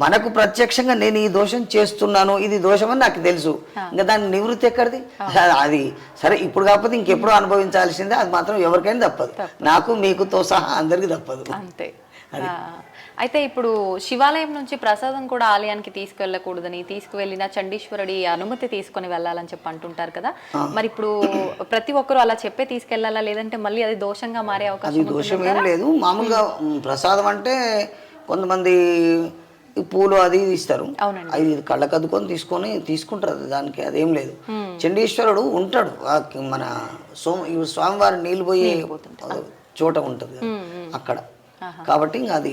[SPEAKER 4] మనకు ప్రత్యక్షంగా నేను ఈ దోషం చేస్తున్నాను, ఇది దోషం అని నాకు తెలుసు, ఇంకా దాని నివృత్తి ఎక్కడిది? అది సరే ఇప్పుడు కాకపోతే ఇంకెప్పుడు అనుభవించాల్సిందే, అది మాత్రం ఎవరికైనా తప్పదు, నాకు మీకుతో సహా అందరికి తప్పదు.
[SPEAKER 2] అంతే. అయితే ఇప్పుడు శివాలయం నుంచి ప్రసాదం కూడా ఆలయానికి తీసుకువెళ్ళకూడదని, తీసుకువెళ్ళిన చండీశ్వరుడి అనుమతి తీసుకొని వెళ్ళాలని చెప్పి అంటుంటారు కదా, మరి ఇప్పుడు ప్రతి ఒక్కరు అలా చెప్పే తీసుకెళ్లాలా, లేదంటే మళ్ళీ అది దోషంగా మారే అవకాశం?
[SPEAKER 4] దోషం ఏం లేదు. మామూలుగా ప్రసాదం అంటే కొంతమంది పూలు అది ఇస్తారు, అది కళ్ళకు అద్దుకొని తీసుకుంటారు, దానికి అదేం లేదు. చండీశ్వరుడు ఉంటాడు మన స్వామివారి నీళ్ళు పోయే చోట ఉంటుంది అక్కడ, కాబట్టి ఇంకా అది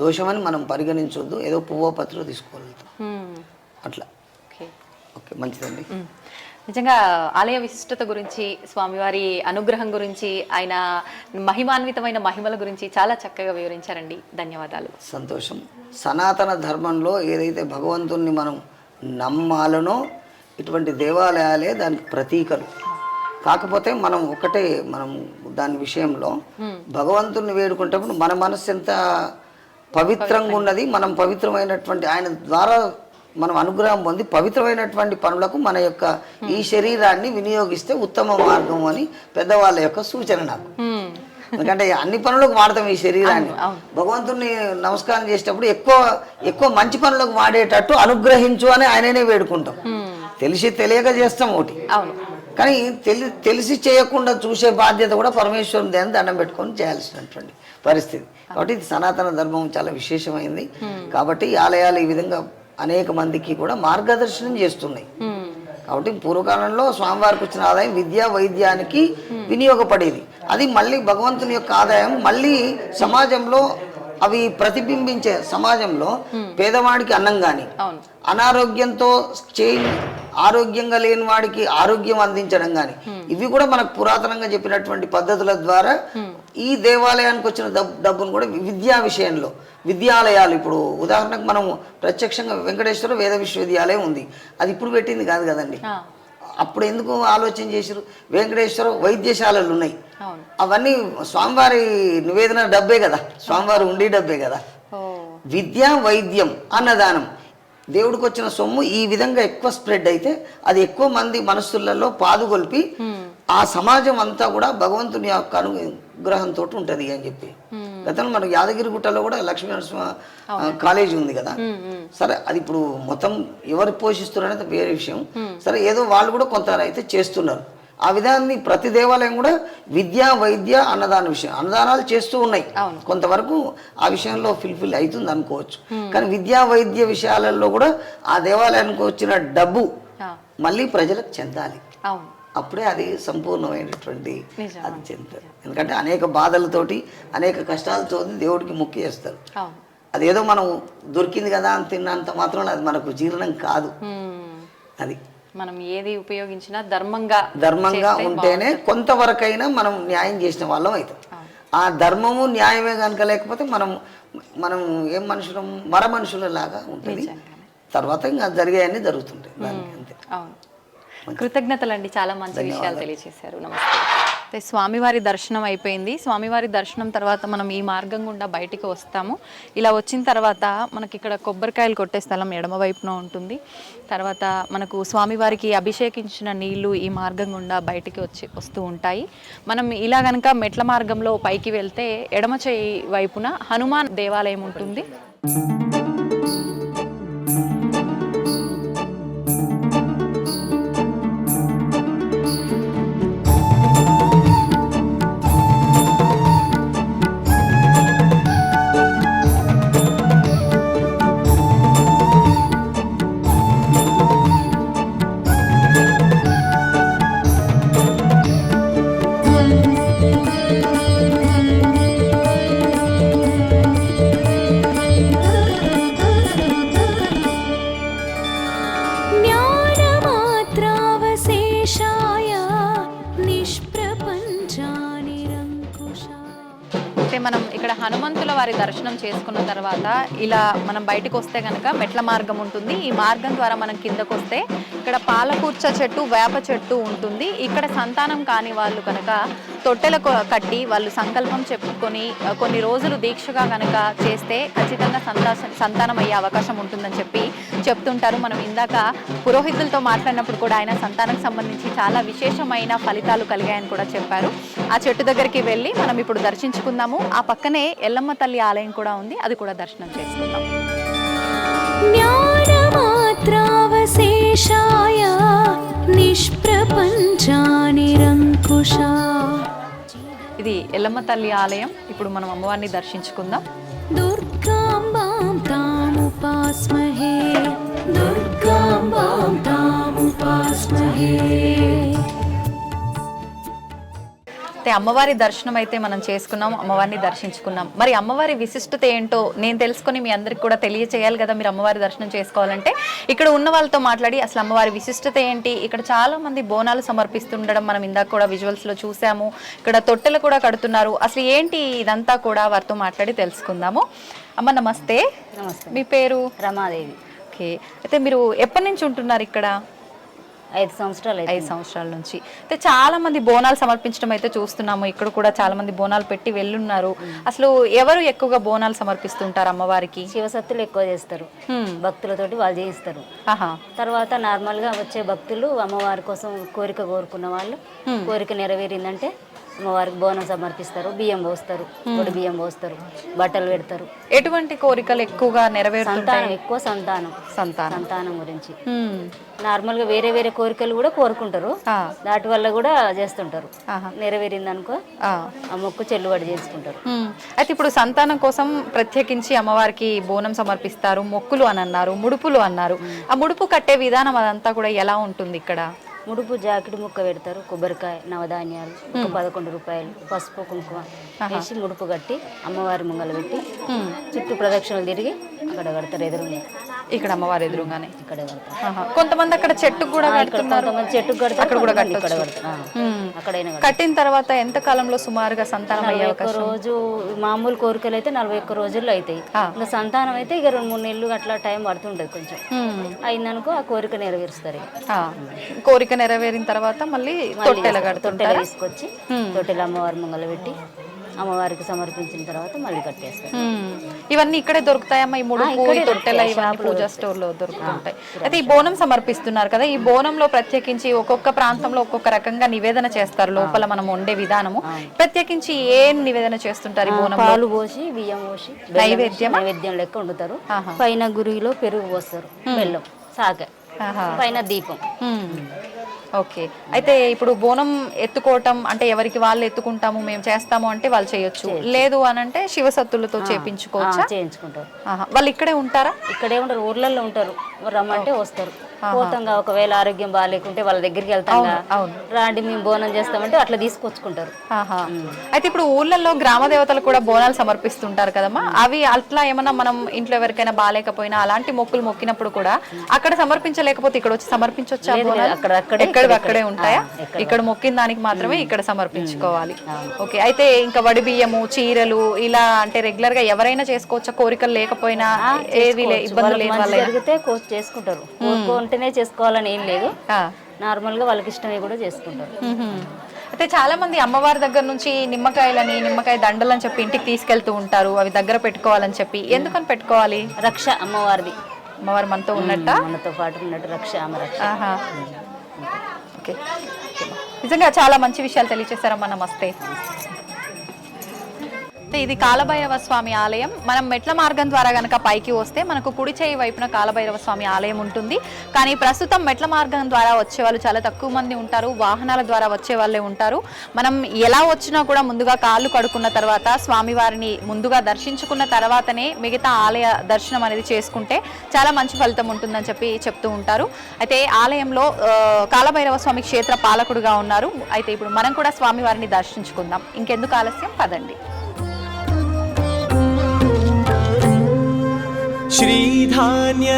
[SPEAKER 4] దోషమని మనం పరిగణించొద్దు, ఏదో పువ్వో పత్రో తీసుకోగలుగుతాం అట్లా. ఓకే, మంచిదండి.
[SPEAKER 2] నిజంగా ఆలయ విశిష్టత గురించి, స్వామివారి అనుగ్రహం గురించి, ఆయన మహిమాన్వితమైన మహిమల గురించి చాలా చక్కగా వివరించారండి. ధన్యవాదాలు.
[SPEAKER 4] సంతోషం. సనాతన ధర్మంలో ఏదైతే భగవంతుణ్ణి మనం నమ్మాలనో ఇటువంటి దేవాలయాలే దానికి ప్రతీకలు. కాకపోతే మనం దాని విషయంలో భగవంతుని వేడుకుంటప్పుడు మన మనసు ఎంత పవిత్రంగా ఉన్నది, మనం పవిత్రమైనటువంటి ఆయన ద్వారా మనం అనుగ్రహం పొంది పవిత్రమైనటువంటి పనులకు మన యొక్క ఈ శరీరాన్ని వినియోగిస్తే ఉత్తమ మార్గం అని పెద్దవాళ్ళ యొక్క సూచన నాకు. ఎందుకంటే అన్ని పనులకు వాడతాం ఈ శరీరాన్ని. భగవంతుని నమస్కారం చేసేటప్పుడు ఎక్కువ మంచి పనులకు వాడేటట్టు అనుగ్రహించు అని ఆయననే వేడుకుంటాం. తెలిసి తెలియక చేస్తాం ఒకటి, కానీ తెలిసి చేయకుండా చూసే బాధ్యత కూడా పరమేశ్వరుని దేని దండం పెట్టుకొని చేయాల్సినటువంటి పరిస్థితి. కాబట్టి ఇది సనాతన ధర్మం చాలా విశేషమైంది. కాబట్టి ఈ ఆలయాలు ఈ విధంగా అనేక మందికి కూడా మార్గదర్శనం చేస్తున్నాయి. కాబట్టి పూర్వకాలంలో స్వామివారికి వచ్చిన ఆదాయం విద్యా వైద్యానికి వినియోగపడేది, అది మళ్ళీ భగవంతుని యొక్క ఆదాయం మళ్ళీ సమాజంలో అవి ప్రతిబింబించే, సమాజంలో పేదవాడికి అన్నం కానీ, అనారోగ్యంతో ఆరోగ్యంగా లేని వాడికి ఆరోగ్యం అందించడం కానీ, ఇవి కూడా మనకు పురాతనంగా చెప్పినటువంటి పద్ధతుల ద్వారా ఈ దేవాలయానికి వచ్చిన డబ్బును కూడా విద్యా విషయంలో విద్యాలయాలు, ఇప్పుడు ఉదాహరణకు మనం ప్రత్యక్షంగా వెంకటేశ్వర వేద విశ్వవిద్యాలయం ఉంది, అది ఇప్పుడు పెట్టింది కాదు కదండి. అప్పుడు ఎందుకు ఆలోచన చేశారు? వెంకటేశ్వర వైద్యశాలలు ఉన్నాయి, అవన్నీ స్వామివారి నివేదన డబ్బే కదా, స్వామివారి ఉండి డబ్బే కదా. విద్య, వైద్యం, అన్నదానం, దేవుడికి వచ్చిన సొమ్ము ఈ విధంగా ఎక్కువ స్ప్రెడ్ అయితే అది ఎక్కువ మంది మనస్సులలో పాదుగొల్పి ఆ సమాజం అంతా కూడా భగవంతుని యొక్క అనుగ్రహంతో ఉంటుంది అని చెప్పి. గతంలో మనకు యాదగిరిగుట్టలో కూడా లక్ష్మీనరసింహ కాలేజీ ఉంది కదా. సరే, అది ఇప్పుడు మొత్తం ఎవరు పోషిస్తున్నారు అనేది వేరే విషయం. సరే, ఏదో వాళ్ళు కూడా కొంత అయితే చేస్తున్నారు. ఆ విధాన్ని ప్రతి దేవాలయం కూడా విద్య వైద్య అన్నదాన విషయం అన్నదానాలు చేస్తూ ఉన్నాయి. కొంతవరకు ఆ విషయంలో ఫుల్ఫిల్ అవుతుంది అనుకోవచ్చు. కానీ విద్యా వైద్య విషయాలలో కూడా ఆ దేవాలయానికి వచ్చిన డబ్బు మళ్ళీ ప్రజలకు చెందాలి. అప్పుడే అది సంపూర్ణమైనటువంటి అది చెందుతుంది. ఎందుకంటే అనేక బాధలతోటి అనేక కష్టాలతో దేవుడికి మొక్కి చేస్తారు. అదేదో మనం దొరికింది కదా అని తిన్నంత మాత్రం అది మనకు జీర్ణం కాదు. అది
[SPEAKER 2] మనం ఏది ఉపయోగించినా ధర్మంగా
[SPEAKER 4] ఉంటేనే కొంతవరకైనా మనం న్యాయం చేసిన వాళ్ళం అవుతాం. ఆ ధర్మము న్యాయమే కనుక లేకపోతే మనం ఏం మనుషులం మర మనుషుల లాగా ఉంటుంది. తర్వాత ఇంకా జరిగాయన్నీ జరుగుతుంటాయి దానికి అంతే.
[SPEAKER 2] కృతజ్ఞతలండి, చాలా మంచి విషయాలు తెలియజేశారు. నమస్తే. స్వామివారి దర్శనం అయిపోయింది. స్వామివారి దర్శనం తర్వాత మనం ఈ మార్గం గుండా బయటికి వస్తాము. ఇలా వచ్చిన తర్వాత మనకి ఇక్కడ కొబ్బరికాయలు కొట్టే స్థలం ఎడమ వైపున ఉంటుంది. తర్వాత మనకు స్వామివారికి అభిషేకించిన నీళ్లు ఈ మార్గం గుండా బయటికి వస్తూ ఉంటాయి. మనం ఇలా కనుక మెట్ల మార్గంలో పైకి వెళ్తే ఎడమ చేయి వైపున హనుమాన్ దేవాలయం ఉంటుంది. మనం ఇక్కడ హనుమంతుల వారి దర్శనం చేసుకున్న తర్వాత ఇలా మనం బయటకు వస్తే కనుక మెట్ల మార్గం ఉంటుంది. ఈ మార్గం ద్వారా మనం కిందకు వస్తే ఇక్కడ పాలకూర్చ చెట్టు, వేప చెట్టు ఉంటుంది. ఇక్కడ సంతానం కాని వాళ్ళు కనుక తొట్టెలకు కట్టి వాళ్ళు సంకల్పం చెప్పుకొని కొన్ని రోజులు దీక్షగా కనుక చేస్తే ఖచ్చితంగా సంతానం అయ్యే అవకాశం ఉంటుందని చెప్తుంటారు. మనం ఇందాక పురోహితులతో మాట్లాడినప్పుడు కూడా ఆయన సంతానం సంబంధించి చాలా విశేషమైన ఫలితాలు కలిగాయని కూడా చెప్పారు. ఆ చెట్టు దగ్గరికి వెళ్ళి మనం ఇప్పుడు దర్శించుకుందాము. ఆ పక్కనే ఎల్లమ్మ తల్లి ఆలయం కూడా ఉంది, అది కూడా దర్శనం చేసుకుందాం. జ్ఞానమాత్రావశేషాయ నిష్ప్రపంచా నిరంకుశా. ఇది ఎల్లమ్మ తల్లి ఆలయం. ఇప్పుడు మనం అమ్మవారిని దర్శించుకుందాం. దుర్గాంబాం తాముపాస్మహే, దుర్గాంబాం తాముపాస్మహే. అమ్మవారి దర్శనం అయితే మనం చేసుకున్నాం, అమ్మవారిని దర్శించుకున్నాం. మరి అమ్మవారి విశిష్టత ఏంటో నేను తెలుసుకొని మీ అందరికి కూడా తెలియచేయాలి కదా. మీరు అమ్మవారి దర్శనం చేసుకోవాలంటే ఇక్కడ ఉన్న వాళ్ళతో మాట్లాడి అసలు అమ్మవారి విశిష్టత ఏంటి, ఇక్కడ చాలా మంది బోనాలు సమర్పిస్తుండడం మనం ఇందాక కూడా విజువల్స్ లో చూసాము. ఇక్కడ తొట్టెలు కూడా కడుతున్నారు. అసలు ఏంటి ఇదంతా కూడా వారితో మాట్లాడి తెలుసుకుందాము. అమ్మ నమస్తే.
[SPEAKER 5] నమస్తే.
[SPEAKER 2] మీ పేరు?
[SPEAKER 5] రమాదేవి.
[SPEAKER 2] ఓకే, అయితే మీరు ఎప్పటి నుంచి ఉంటున్నారు ఇక్కడ?
[SPEAKER 5] 5 సంవత్సరాలు.
[SPEAKER 2] 5 సంవత్సరాల నుంచి. అయితే చాలా మంది బోనాలు సమర్పించడం అయితే చూస్తున్నాము. ఇక్కడ కూడా చాలా మంది బోనాలు పెట్టి వెళ్ళున్నారు. అసలు ఎవరు ఎక్కువగా బోనాలు సమర్పిస్తుంటారు అమ్మవారికి?
[SPEAKER 5] శివసత్తులు ఎక్కువ చేస్తారు, భక్తులతోటి వాళ్ళు చేయిస్తారు. తర్వాత నార్మల్ గా వచ్చే భక్తులు అమ్మవారి కోసం కోరిక కోరుకున్న వాళ్ళు కోరిక నెరవేరిందంటే అమ్మవారికి బోనం సమర్పిస్తారు, బియ్యం పోస్తారు, పొడి బియ్యం పోస్తారు, బట్టలు పెడతారు.
[SPEAKER 2] ఎటువంటి కోరికలు ఎక్కువగా నెరవేరుతుంటాయి?
[SPEAKER 5] ఎక్కువ సంతానం గురించి. నార్మల్ గా వేరే వేరే కోరికలు కూడా కోరుకుంటారు, దాటి వల్ల కూడా చేస్తుంటారు. నెరవేరింది అనుకో ఆ మొక్కు చెల్లుబాటు చేసుకుంటారు.
[SPEAKER 2] అయితే ఇప్పుడు సంతానం కోసం ప్రత్యేకించి అమ్మవారికి బోనం సమర్పిస్తారు, మొక్కులు అని అన్నారు, ముడుపులు అన్నారు. ఆ ముడుపు కట్టే విధానం అదంతా కూడా ఎలా ఉంటుంది ఇక్కడ?
[SPEAKER 5] ముడుపు జాకెట్ ముక్క పెడతారు, కొబ్బరికాయ, నవధాన్యాలు, 11 రూపాయలు, పసుపు కుంకుమ వేసి ముడుపు కట్టి అమ్మవారి ముంగల పెట్టి చుట్టూ ప్రదక్షిణలు తిరిగి అక్కడ కడతారు. ఎదురుగా
[SPEAKER 2] ఇక్కడ అమ్మవారి ఎదురుగానే
[SPEAKER 5] ఇక్కడ కడతారు.
[SPEAKER 2] కొంతమంది అక్కడ చెట్టుకు కూడా కడుతున్నారు,
[SPEAKER 5] చెట్టుకు కడతారు, అక్కడ కూడా అక్కడైనా
[SPEAKER 2] కట్టిన తర్వాత ఎంత కాలంలో సుమారుగా సంతానం అయ్యే అవకాశం?
[SPEAKER 5] రోజు మామూలు కోరికలు అయితే 41 రోజుల్లో అవుతాయి. ఇంకా సంతానం అయితే ఇక 2-3 నెలలు అట్లా టైం పడుతుంటది. కొంచెం అయిందనుకో ఆ కోరిక నెరవేరుస్తారు.
[SPEAKER 2] కోరిక నెరవేరిన తర్వాత మళ్ళీ తొట్టెల
[SPEAKER 5] తీసుకొచ్చి తొట్టెల అమ్మవారి ముంగల పెట్టి అమ్మవారికి సమర్పించిన తర్వాత మళ్ళీ కట్టేస్తారు.
[SPEAKER 2] ఇవన్నీ ఇక్కడే దొరుకుతాయమ్మా? ఈ ముడుపు, తొట్టెల ఇవన్నీ పూజా స్టోర్ లో దొరుకుతుంటాయి. అయితే ఈ బోనం సమర్పిస్తున్నారు కదా, ఈ బోనంలో ప్రత్యేకించి ఒక్కొక్క ప్రాంతంలో ఒక్కొక్క రకంగా నివేదన చేస్తారు. లోపల మనం వండే విధానము ప్రత్యేకించి ఏం నివేదన చేస్తుంటారు? ఈ బోనం
[SPEAKER 5] పాలు పోసి బియ్యం పోసి నైవేద్యం లెక్క వండుతారు. పైన గురిలో పెరుగు పోస్తారు, బెల్లం, సాగ, పైన దీపం.
[SPEAKER 2] ఓకే. అయితే ఇప్పుడు బోనం ఎత్తుకోవటం అంటే ఎవరికి వాళ్ళు ఎత్తుకుంటాము మేము చేస్తాము అంటే వాళ్ళు చేయొచ్చు, లేదు అని అంటే శివసత్తులతో చేపించుకోవచ్చా?
[SPEAKER 5] చేయించుకుంటారు.
[SPEAKER 2] వాళ్ళు ఇక్కడే ఉంటారా?
[SPEAKER 5] ఇక్కడే ఉంటారు, ఊర్లలో ఉంటారు. రమ్మంటే వస్తారు. పోతాంగా ఒకవేళ ఆరోగ్యం బాగాలేకుంటే వాళ్ళ దగ్గరికి వెళ్తాం, రాండి మేము బోనం చేస్తామంటే అట్లా తీసుకొచ్చుకుంటారు.
[SPEAKER 2] అయితే ఇప్పుడు ఊర్లలో గ్రామ దేవతలు కూడా బోనాలు సమర్పిస్తుంటారు కదమ్మా, అవి అట్లా ఏమన్నా మనం ఇంట్లో ఎవరికైనా బాగాలేకపోయినా అలాంటి మొక్కులు మొక్కినప్పుడు కూడా అక్కడ సమర్పించలేకపోతే ఇక్కడ వచ్చి సమర్పించొచ్చా? అక్కడే ఉంటాయా? ఇక్కడ మొక్కిన దానికి మాత్రమే ఇక్కడ సమర్పించుకోవాలి. ఓకే. అయితే ఇంకా వడి బియ్యము, చీరలు ఇలా అంటే రెగ్యులర్ గా ఎవరైనా చేసుకోవచ్చా? కోరికలు లేకపోయినా ఏది ఇబ్బందులు లేని వాళ్ళు
[SPEAKER 5] జరిగితే చేసుకుంటారు. కోరుకుంటేనే చేసుకోవాలని ఏం లేదు, నార్మల్ గా వాళ్ళకి ఇష్టమే కూడా చేసుకుంటారు.
[SPEAKER 2] అయితే చాలా మంది అమ్మవారి దగ్గర నుంచి నిమ్మకాయ దండలని చెప్పి ఇంటికి తీసుకెళ్తూ ఉంటారు, అవి దగ్గర పెట్టుకోవాలని చెప్పి. ఎందుకని పెట్టుకోవాలి?
[SPEAKER 5] రక్ష అమ్మవారిది.
[SPEAKER 2] అమ్మవారు మనతో ఉన్నట్ట,
[SPEAKER 5] మనతో పాటు ఉన్నట్టు రక్ష, అమ్మ రక్ష.
[SPEAKER 2] ఓకే. నిజంగా చాలా మంచి విషయాలు తెలియచేశారమ్మా. నమస్తే. ఇది కాలభైరవ స్వామి ఆలయం. మనం మెట్ల మార్గం ద్వారా గనక పైకి వస్తే మనకు కుడి చేయి వైపున కాలభైరవ స్వామి ఆలయం ఉంటుంది. కానీ ప్రస్తుతం మెట్ల మార్గం ద్వారా వచ్చే వాళ్ళు చాలా తక్కువ మంది ఉంటారు, వాహనాల ద్వారా వచ్చే వాళ్ళే ఉంటారు. మనం ఎలా వచ్చినా కూడా ముందుగా కాళ్ళు కడుక్కున్న తర్వాత స్వామివారిని ముందుగా దర్శించుకున్న తర్వాతనే మిగతా ఆలయ దర్శనం అనేది చేసుకుంటే చాలా మంచి ఫలితం ఉంటుందని చెప్పి చెప్తూ ఉంటారు. అయితే ఆలయంలో కాలభైరవ స్వామి క్షేత్ర పాలకుడుగా ఉన్నారు. అయితే ఇప్పుడు మనం కూడా స్వామివారిని దర్శించుకుందాం. ఇంకెందుకు ఆలస్యం, పదండి.
[SPEAKER 1] श्रीधान्यवाटिका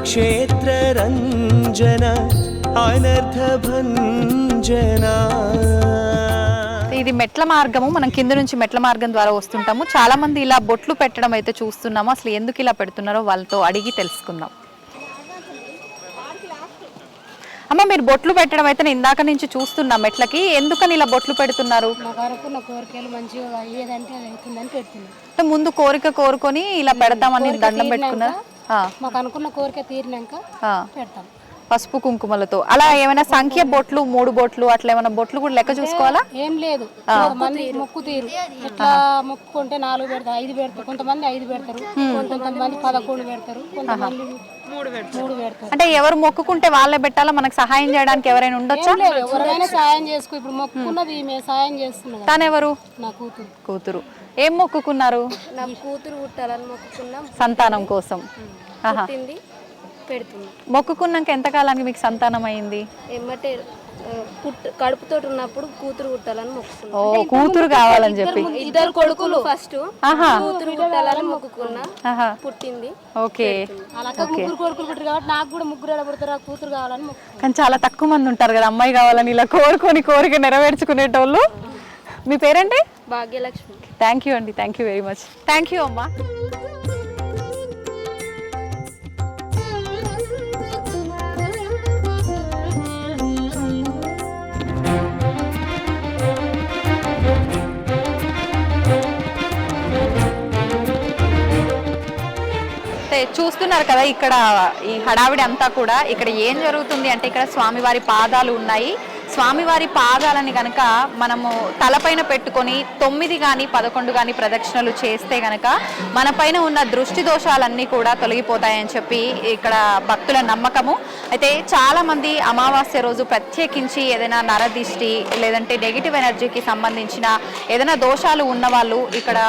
[SPEAKER 1] क्षेत्ररञ्जन अनर्थभञ्जना.
[SPEAKER 2] ఇది మెట్ల మార్గము. మనం కింద నుంచి మెట్ల మార్గం ద్వారా వస్తుంటాము. చాలా మంది ఇలా బొట్లు పెట్టడం అయితే చూస్తున్నాము. అసలు ఎందుకు ఇలా పెడుతున్నారో వాళ్ళతో అడిగి తెలుసుకుందాం. అమ్మ, మీరు బొట్లు పెట్టడం అయితే నేను ఇందాక నుంచి చూస్తున్నా మెట్లకి, ఎందుకని ఇలా బొట్లు పెడుతున్నారు? ముందు కోరిక కోరుకొని ఇలా పెడతామని దండం పెట్టుకున్నారు.
[SPEAKER 6] మాకు అనుకున్న కోరిక తీరినాక పెడతాం
[SPEAKER 2] పసుపు కుంకుమలతో. అలా ఏమైనా సంఖ్య బొట్లు, 3 బొట్లు అట్లా ఏమైనా బొట్లు కూడా లెక్క చూసుకోవాలా?
[SPEAKER 6] ఏం లేదు, మంది మొక్కు తీరు. ఇట్లా మొక్కుకుంటే 4 పెడతారు, 5 పెడతారు, కొంతమంది 5 పెడతారు, కొంతమంది 11 పెడతారు, కొంతమంది 3 పెడతారు.
[SPEAKER 2] అంటే ఎవరు మొక్కుకుంటే వాళ్ళే పెట్టాలా? మనకు సహాయం చేయడానికి ఎవరైనా ఉండొచ్చా?
[SPEAKER 6] ఎవరైనా సాయం చేసుకో. ఇప్పుడు మొక్కుకున్నది మేము సాయం చేస్తున్నాం.
[SPEAKER 2] తానెవరు?
[SPEAKER 6] నా కూతురు.
[SPEAKER 2] కూతురు. ఏం మొక్కుకున్నారు?
[SPEAKER 6] నా కూతురు పుట్టాలని మొక్కుకున్నాం,
[SPEAKER 2] సంతానం కోసం.
[SPEAKER 6] పెడుతుంది.
[SPEAKER 2] మొక్కుకున్నాక ఎంతకాలానికి మీకు సంతానం అయింది?
[SPEAKER 6] ఏమంటే కడుపుతో ఉన్నప్పుడు కూతురు పుట్టాలని మొక్కుకున్నాం.
[SPEAKER 2] ఓ, కూతురు కావాలని చెప్పి
[SPEAKER 6] 2 కొడుకులు ఫస్ట్ కూతురు పుట్టాలని మొక్కుకున్నా, పుట్టింది.
[SPEAKER 2] ఓకే.
[SPEAKER 6] అలా 3 కొడుకులు పుట్టారు కాబట్టి నాకు కూడా 3 పుడతారు, కూతురు కావాలని మొక్కుకున్నాం.
[SPEAKER 2] కానీ చాలా తక్కువ మంది ఉంటారు కదా అమ్మాయి కావాలని ఇలా కోరిక నెరవేర్చుకునేటోళ్ళు. మీ పేరేంటి?
[SPEAKER 6] భాగ్యలక్ష్మి.
[SPEAKER 2] థ్యాంక్ యూ అండి, thank you very much. Thank you అమ్మా. చూస్తున్నారు కదా ఇక్కడ ఈ హడావిడి అంతా కూడా. ఇక్కడ ఏం జరుగుతుంది అంటే ఇక్కడ స్వామివారి పాదాలు ఉన్నాయి. స్వామివారి పాదాలని గనక మనము తలపైన పెట్టుకొని 9 కానీ 11 కానీ ప్రదక్షిణలు చేస్తే గనక మన పైన ఉన్న దృష్టి దోషాలన్నీ కూడా తొలగిపోతాయని చెప్పి ఇక్కడ భక్తుల నమ్మకము. అయితే చాలా మంది అమావాస్య రోజు ప్రత్యేకించి ఏదైనా నరదిష్టి లేదంటే నెగిటివ్ ఎనర్జీకి సంబంధించిన ఏదైనా దోషాలు ఉన్న వాళ్ళు ఇక్కడ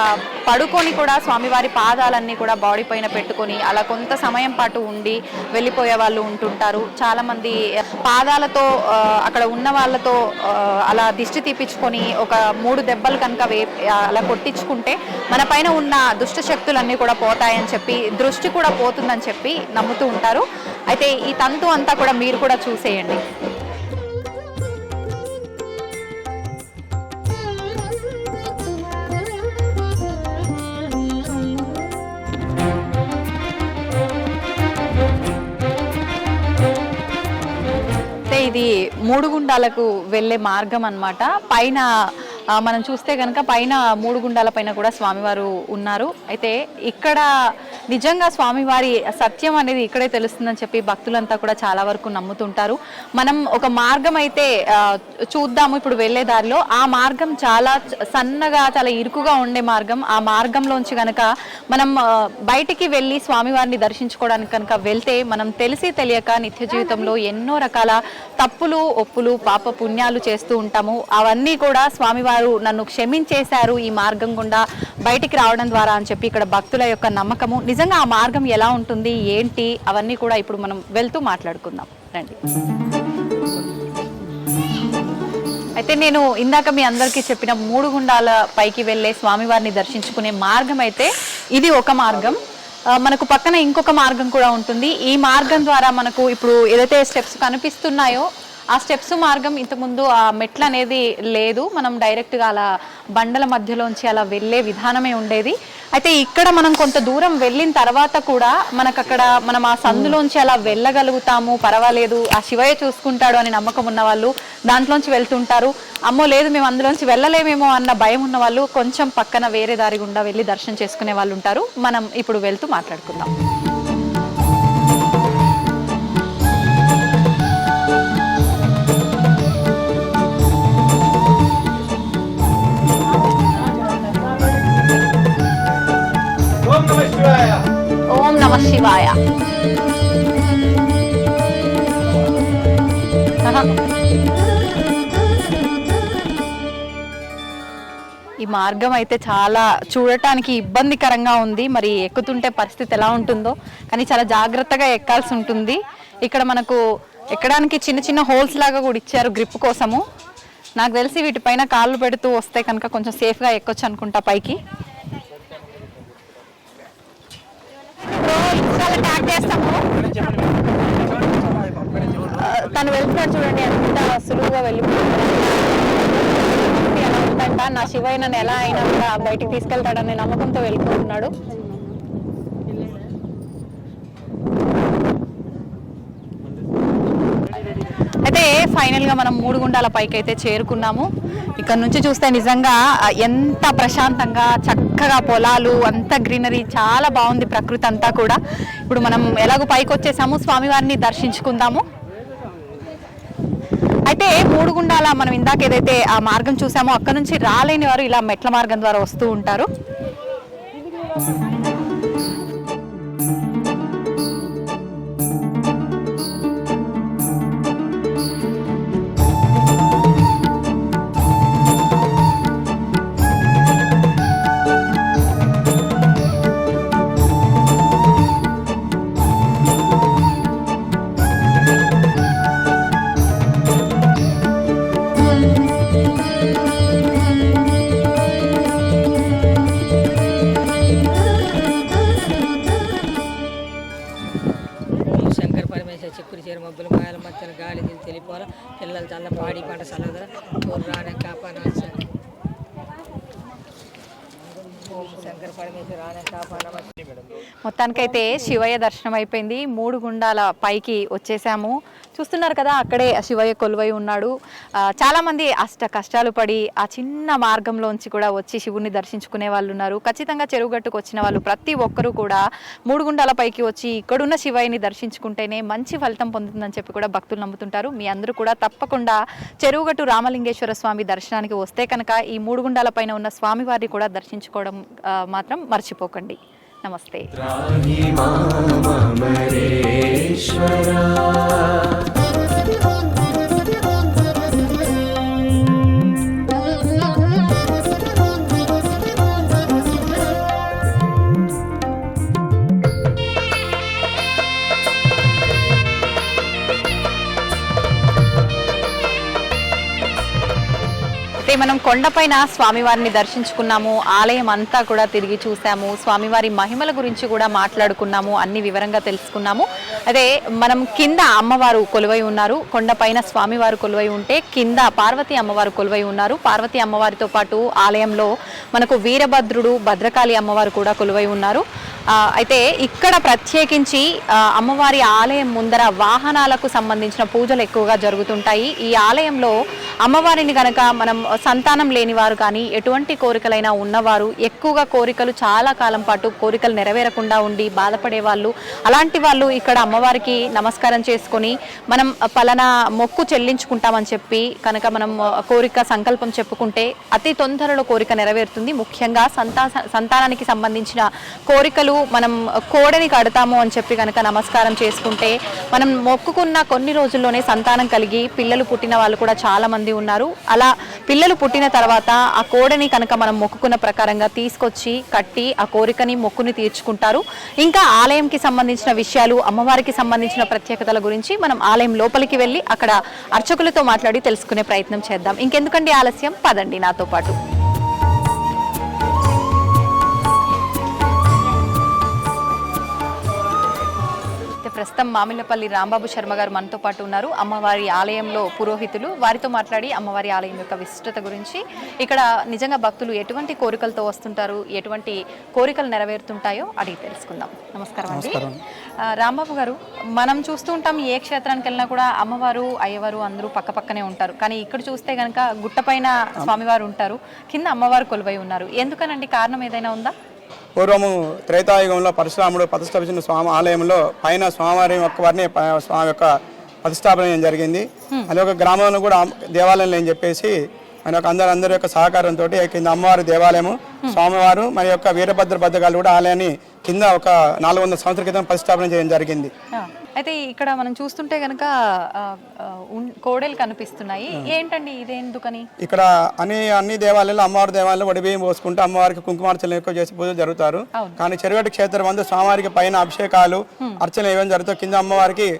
[SPEAKER 2] పడుకొని కూడా స్వామివారి పాదాలన్నీ కూడా బాడీ పైన పెట్టుకొని అలా కొంత సమయం పాటు ఉండి వెళ్ళిపోయే వాళ్ళు ఉంటుంటారు. చాలా మంది పాదాలతో అక్కడ ఉన్న వాళ్ళతో అలా దిష్టి తీపించుకొని ఒక 3 దెబ్బలు కనుక అలా కొట్టించుకుంటే మన పైన ఉన్న దుష్ట శక్తులన్నీ కూడా పోతాయని చెప్పి, దృష్టి కూడా పోతుందని చెప్పి నమ్ముతూ ఉంటారు. అయితే ఈ తంతు అంతా కూడా మీరు కూడా చూసేయండి. ఇది 3 గుండాలకు వెళ్ళే మార్గం అన్నమాట. పైన మనం చూస్తే కనుక పైన 3 గుండాల పైన కూడా స్వామివారు ఉన్నారు. అయితే ఇక్కడ నిజంగా స్వామివారి సత్యం అనేది ఇక్కడే తెలుస్తుందని చెప్పి భక్తులంతా కూడా చాలా వరకు నమ్ముతుంటారు. మనం ఒక మార్గం అయితే చూద్దాము ఇప్పుడు వెళ్ళే దారిలో. ఆ మార్గం చాలా సన్నగా చాలా ఇరుకుగా ఉండే మార్గం. ఆ మార్గంలోంచి కనుక మనం బయటికి వెళ్ళి స్వామివారిని దర్శించుకోవడానికి కనుక వెళ్తే మనం తెలిసి తెలియక నిత్య జీవితంలో ఎన్నో రకాల తప్పులు ఒప్పులు పాప పుణ్యాలు చేస్తూ ఉంటాము. అవన్నీ కూడా స్వామివారు నన్ను క్షమించేశారు ఈ మార్గం గుండా బయటికి రావడం ద్వారా అని చెప్పి ఇక్కడ భక్తుల యొక్క నమ్మకము. నిజంగా ఆ మార్గం ఎలా ఉంటుంది ఏంటి అవన్నీ కూడా ఇప్పుడు మనం వెళ్తూ మాట్లాడుకుందాం రండి. అయితే నేను ఇందాక మీ అందరికీ చెప్పిన 3 గుండాల పైకి వెళ్ళే స్వామివారిని దర్శించుకునే మార్గం అయితే ఇది ఒక మార్గం. మనకు పక్కన ఇంకొక మార్గం కూడా ఉంటుంది. ఈ మార్గం ద్వారా మనకు ఇప్పుడు ఏదైతే స్టెప్స్ కనిపిస్తున్నాయో ఆ స్టెప్స్ మార్గం ఇంతకుముందు ఆ మెట్లు అనేది లేదు. మనం డైరెక్ట్గా అలా బండల మధ్యలోంచి అలా వెళ్ళే విధానమే ఉండేది. అయితే ఇక్కడ మనం కొంత దూరం వెళ్ళిన తర్వాత కూడా మనకు అక్కడ మనం ఆ సందులోంచి అలా వెళ్ళగలుగుతాము, పర్వాలేదు ఆ శివయ్య చూసుకుంటాడు అని నమ్మకం ఉన్న వాళ్ళు దాంట్లోంచి వెళ్తుంటారు. అమ్మో లేదు మేము అందులోంచి వెళ్ళలేమేమో అన్న భయం ఉన్న వాళ్ళు కొంచెం పక్కన వేరే దారి గుండా వెళ్ళి దర్శనం చేసుకునే వాళ్ళు ఉంటారు. మనం ఇప్పుడు వెళ్తూ మాట్లాడుకుందాం. ఓం నమ శివాయ. ఈ మార్గం అయితే చాలా చూడటానికి ఇబ్బందికరంగా ఉంది. మరి ఎక్కుతుంటే పరిస్థితి ఎలా ఉంటుందో కానీ చాలా జాగ్రత్తగా ఎక్కాల్సి ఉంటుంది. ఇక్కడ మనకు ఎక్కడానికి చిన్న చిన్న హోల్స్ లాగా కూడా ఇచ్చారు గ్రిప్ కోసము. నాకు తెలిసి వీటిపైన కాళ్ళు పెడుతూ వస్తే కనుక కొంచెం సేఫ్గా ఎక్కొచ్చు అనుకుంటా పైకి. ట్యాగ్ చేస్తాము. తను వెళ్తున్నాడు చూడండి ఎంత సులువుగా వెళ్ళిపోతుందంట. నా శివయ్య నన్ను ఎలా అయినా కూడా బయటికి తీసుకెళ్తాడనే నమ్మకంతో వెళ్ళిపోతున్నాడు. అయితే ఫైనల్ గా మనం 3 గుండాల పైకి అయితే చేరుకున్నాము. ఇక్కడ నుంచి చూస్తే నిజంగా ఎంత ప్రశాంతంగా చక్కగా పొలాలు అంత గ్రీనరీ చాలా బాగుంది ప్రకృతి అంతా కూడా. ఇప్పుడు మనం ఎలాగో పైకి వచ్చేసాము, స్వామివారిని దర్శించుకుందాము. అయితే 3 గుండాల మనం ఇందాక ఏదైతే ఆ మార్గం చూసామో అక్కడ నుంచి రాలేని వారు ఇలా మెట్ల మార్గం ద్వారా వస్తూ ఉంటారు.
[SPEAKER 7] చిక్కుడు చీర మబ్బులు మాయల మధ్యన గాలి తెలిపోల పిల్లలు చల్ల పాడి పంట చల్లదర రానే కాపాన శంకర పరమేశ్వర రానే కాపాన.
[SPEAKER 2] మొత్తానికైతే శివయ్య దర్శనం అయిపోయింది. 3 గుండాల పైకి వచ్చేసాము. చూస్తున్నారు కదా అక్కడే శివయ్య కొలువై ఉన్నాడు. చాలా మంది అష్ట కష్టాలు పడి ఆ చిన్న మార్గంలోంచి కూడా వచ్చి శివుణ్ణి దర్శించుకునే వాళ్ళు ఉన్నారు. ఖచ్చితంగా చెరువుగట్టుకు వచ్చిన వాళ్ళు ప్రతి ఒక్కరూ కూడా 3 గుండాల పైకి వచ్చి ఇక్కడున్న శివయ్యని దర్శించుకుంటేనే మంచి ఫలితం పొందుతుందని చెప్పి కూడా భక్తులు నమ్ముతుంటారు. మీ అందరూ కూడా తప్పకుండా చెరువుగట్టు రామలింగేశ్వర స్వామి దర్శనానికి వస్తే కనుక ఈ 3 గుండాల పైన ఉన్న స్వామివారిని కూడా దర్శించుకోవడం మాత్రం మర్చిపోకండి. నమస్తే. మనం కొండపైన స్వామివారిని దర్శించుకున్నాము. ఆలయం అంతా కూడా తిరిగి చూసాము. స్వామివారి మహిమల గురించి కూడా మాట్లాడుకున్నాము. అన్ని వివరంగా తెలుసుకున్నాము. అదే మనం కింద అమ్మవారు కొలువై ఉన్నారు. కొండపైన స్వామివారు కొలువై ఉంటే కింద పార్వతీ అమ్మవారు కొలువై ఉన్నారు. పార్వతీ అమ్మవారితో పాటు ఆలయంలో మనకు వీరభద్రుడు, భద్రకాళి అమ్మవారు కూడా కొలువై ఉన్నారు. అయితే ఇక్కడ ప్రత్యేకించి అమ్మవారి ఆలయం ముందర వాహనాలకు సంబంధించిన పూజలు ఎక్కువగా జరుగుతుంటాయి. ఈ ఆలయంలో అమ్మవారిని గనక మనం సంతానం లేని వారు కానీ ఎటువంటి కోరికలైనా ఉన్నవారు ఎక్కువగా కోరికలు చాలా కాలం పాటు కోరికలు నెరవేరకుండా ఉండి బాధపడే వాళ్ళు, అలాంటి వాళ్ళు ఇక్కడ అమ్మవారికి నమస్కారం చేసుకొని మనం పలానా మొక్కు చెల్లించుకుంటామని చెప్పి కనుక మనం కోరిక సంకల్పం చెప్పుకుంటే అతి తొందరలో కోరిక నెరవేరుతుంది. ముఖ్యంగా సంతానానికి సంబంధించిన కోరికలు మనం కోడని కడతాము అని చెప్పి కనుక నమస్కారం చేసుకుంటే మనం మొక్కుకున్న కొన్ని రోజుల్లోనే సంతానం కలిగి పిల్లలు పుట్టిన వాళ్ళు కూడా చాలా మంది ఉన్నారు. అలా పిల్లలు పుట్టిన తర్వాత ఆ కోడని కనుక మనం మొక్కుకున్న ప్రకారంగా తీసుకొచ్చి కట్టి ఆ కోరికని మొక్కుని తీర్చుకుంటారు. ఇంకా ఆలయంకి సంబంధించిన విషయాలు, అమ్మవారికి సంబంధించిన ప్రత్యేకతల గురించి మనం ఆలయం లోపలికి వెళ్ళి అక్కడ అర్చకులతో మాట్లాడి తెలుసుకునే ప్రయత్నం చేద్దాం. ఇంకెందుకండి ఆలస్యం, పదండి నాతో పాటు. ప్రస్తుతం మామిళ్ళపల్లి రాంబాబు శర్మ గారు మనతో పాటు ఉన్నారు. అమ్మవారి ఆలయంలో పురోహితులు. వారితో మాట్లాడి అమ్మవారి ఆలయం యొక్క విశిష్టత గురించి, ఇక్కడ నిజంగా భక్తులు ఎటువంటి కోరికలతో వస్తుంటారు, ఎటువంటి కోరికలు నెరవేరుతుంటాయో అడిగి తెలుసుకుందాం. నమస్కారం అండి. రాంబాబు గారు, మనం చూస్తూ ఉంటాం ఏ క్షేత్రానికి వెళ్ళినా కూడా అమ్మవారు అయ్యవారు అందరూ పక్క పక్కనే ఉంటారు. కానీ ఇక్కడ చూస్తే కనుక గుట్టపైన స్వామివారు ఉంటారు, కింద అమ్మవారు కొలువై ఉన్నారు. ఎందుకనండి, కారణం ఏదైనా ఉందా?
[SPEAKER 8] పూర్వము త్రేతాయుగంలో పరశురాముడు ప్రతిష్ఠాపించిన స్వామి ఆలయంలో పైన స్వామివారి యొక్క వారిని స్వామి యొక్క ప్రతిష్టాపన జరిగింది. అది ఒక గ్రామంలో కూడా దేవాలయం అని చెప్పేసి మన యొక్క అందరి యొక్క సహకారంతో కింద అమ్మవారి దేవాలయము, స్వామివారు మరి యొక్క వీరభద్ర భద్రకాలు కూడా ఆలయాన్ని కింద ఒక 400 సంవత్సరాల క్రితం ప్రతిష్టాపన చేయడం జరిగింది.
[SPEAKER 2] అయితే ఇక్కడ మనం చూస్తుంటే కనుక కోడలు కనిపిస్తున్నాయి. ఏంటండి ఇదేందుకని?
[SPEAKER 8] ఇక్కడ అన్ని దేవాలయాల్లో అమ్మవారి దేవాలయంలో వడిబియ్యం పోసుకుంటూ అమ్మవారికి కుంకుమార్చనలు ఎక్కువ చేసి పూజలు జరుగుతారు. కానీ చెరుగట్టు క్షేత్రం అందు స్వామివారికి పైన అభిషేకాలు అర్చనలు ఏమేమి జరుగుతాయి, కింద అమ్మవారికి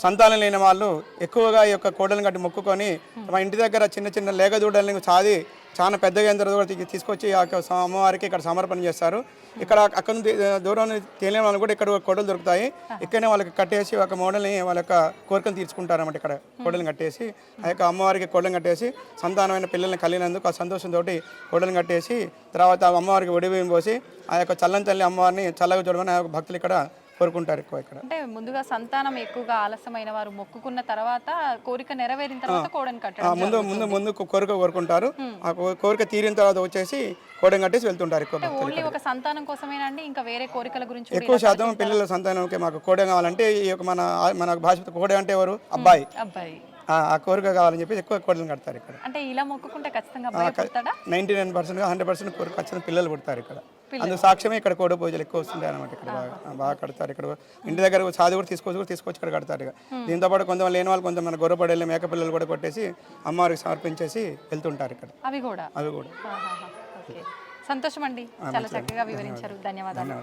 [SPEAKER 8] సంతానం లేని వాళ్ళు ఎక్కువగా ఈ యొక్క కోడలను కట్టి మొక్కుకొని మా ఇంటి దగ్గర చిన్న చిన్న లేగదూడల్ని సాది చాలా పెద్దగా అయిన తర్వాత తీసుకొచ్చి అమ్మవారికి ఇక్కడ సమర్పణ చేస్తారు. ఇక్కడ అక్కడ దూరం తెలియని వాళ్ళు కూడా ఇక్కడ కోడలు దొరుకుతాయి. ఇక్కడనే వాళ్ళకి కట్టేసి ఒక మోడల్ని వాళ్ళ యొక్క కోరికలు తీర్చుకుంటారు అన్నమాట. ఇక్కడ కోడలను కట్టేసి ఆ యొక్క అమ్మవారికి కోడలను కట్టేసి సంతానమైన పిల్లల్ని కలిగినందుకు ఆ సంతోషంతో కోడలను కట్టేసి తర్వాత అమ్మవారికి ఒడిబియ్యం పోసి ఆ యొక్క చల్లని తల్లి అమ్మవారిని చల్లగా చూడమని ఆ భక్తులు ఇక్కడ కోరుకుంటారు ఎక్కువ. ఇక్కడ
[SPEAKER 2] అంటే ముందుగా సంతానం ఎక్కువగా ఆలస్యమైన వారు మొక్కుకున్న తర్వాత కోరిక నెరవేరిన తర్వాత కోడని కట్టడం
[SPEAKER 8] ముందు కోరిక కోరుకుంటారు. ఆ కోరిక తీరిన తర్వాత వచ్చేసి కోడని కట్టేసి వెళ్తుంటారు ఎక్కువ.
[SPEAKER 2] ఓన్లీ ఒక సంతానం కోసమేనా అండి, ఇంకా వేరే కోరికల గురించి?
[SPEAKER 8] ఎక్కువ శాతం పిల్లల సంతానంకి మాకు కోడ కావాలంటే ఈ యొక్క మన భాష కోడ అంటే ఎవరు, అబ్బాయి. ఆ కోరిక కావాలని చెప్పి ఎక్కువ కోడలను కడతారు ఇక్కడ.
[SPEAKER 2] అంటే ఇలా మొక్కుకుంటే ఖచ్చితంగా
[SPEAKER 8] 99% 100% కోరిక ఖచ్చితంగా పిల్లలు పుడతారు ఇక్కడ. అందుకు సాక్ష్యమే ఇక్కడ కోడ పూజలు ఎక్కువ వస్తుంటాయి అనమాట. ఇక్కడ బాగా కడతారు. ఇక్కడ ఇంటి దగ్గర సాధి కూడా తీసుకొచ్చి ఇక్కడ కడతారు. ఇక దీంతో పాటు కొంతమంది లేని వాళ్ళు కొంతమంది గొర్రెపడేళ్ళు మేక పిల్లలు కూడా కొట్టేసి అమ్మవారికి సమర్పించేసి వెళ్తుంటారు ఇక్కడ.
[SPEAKER 2] అవి కూడా
[SPEAKER 8] అవి కూడా
[SPEAKER 2] సంతోషం అండి, చాలా చక్కగా వివరించారు. ధన్యవాదాలు.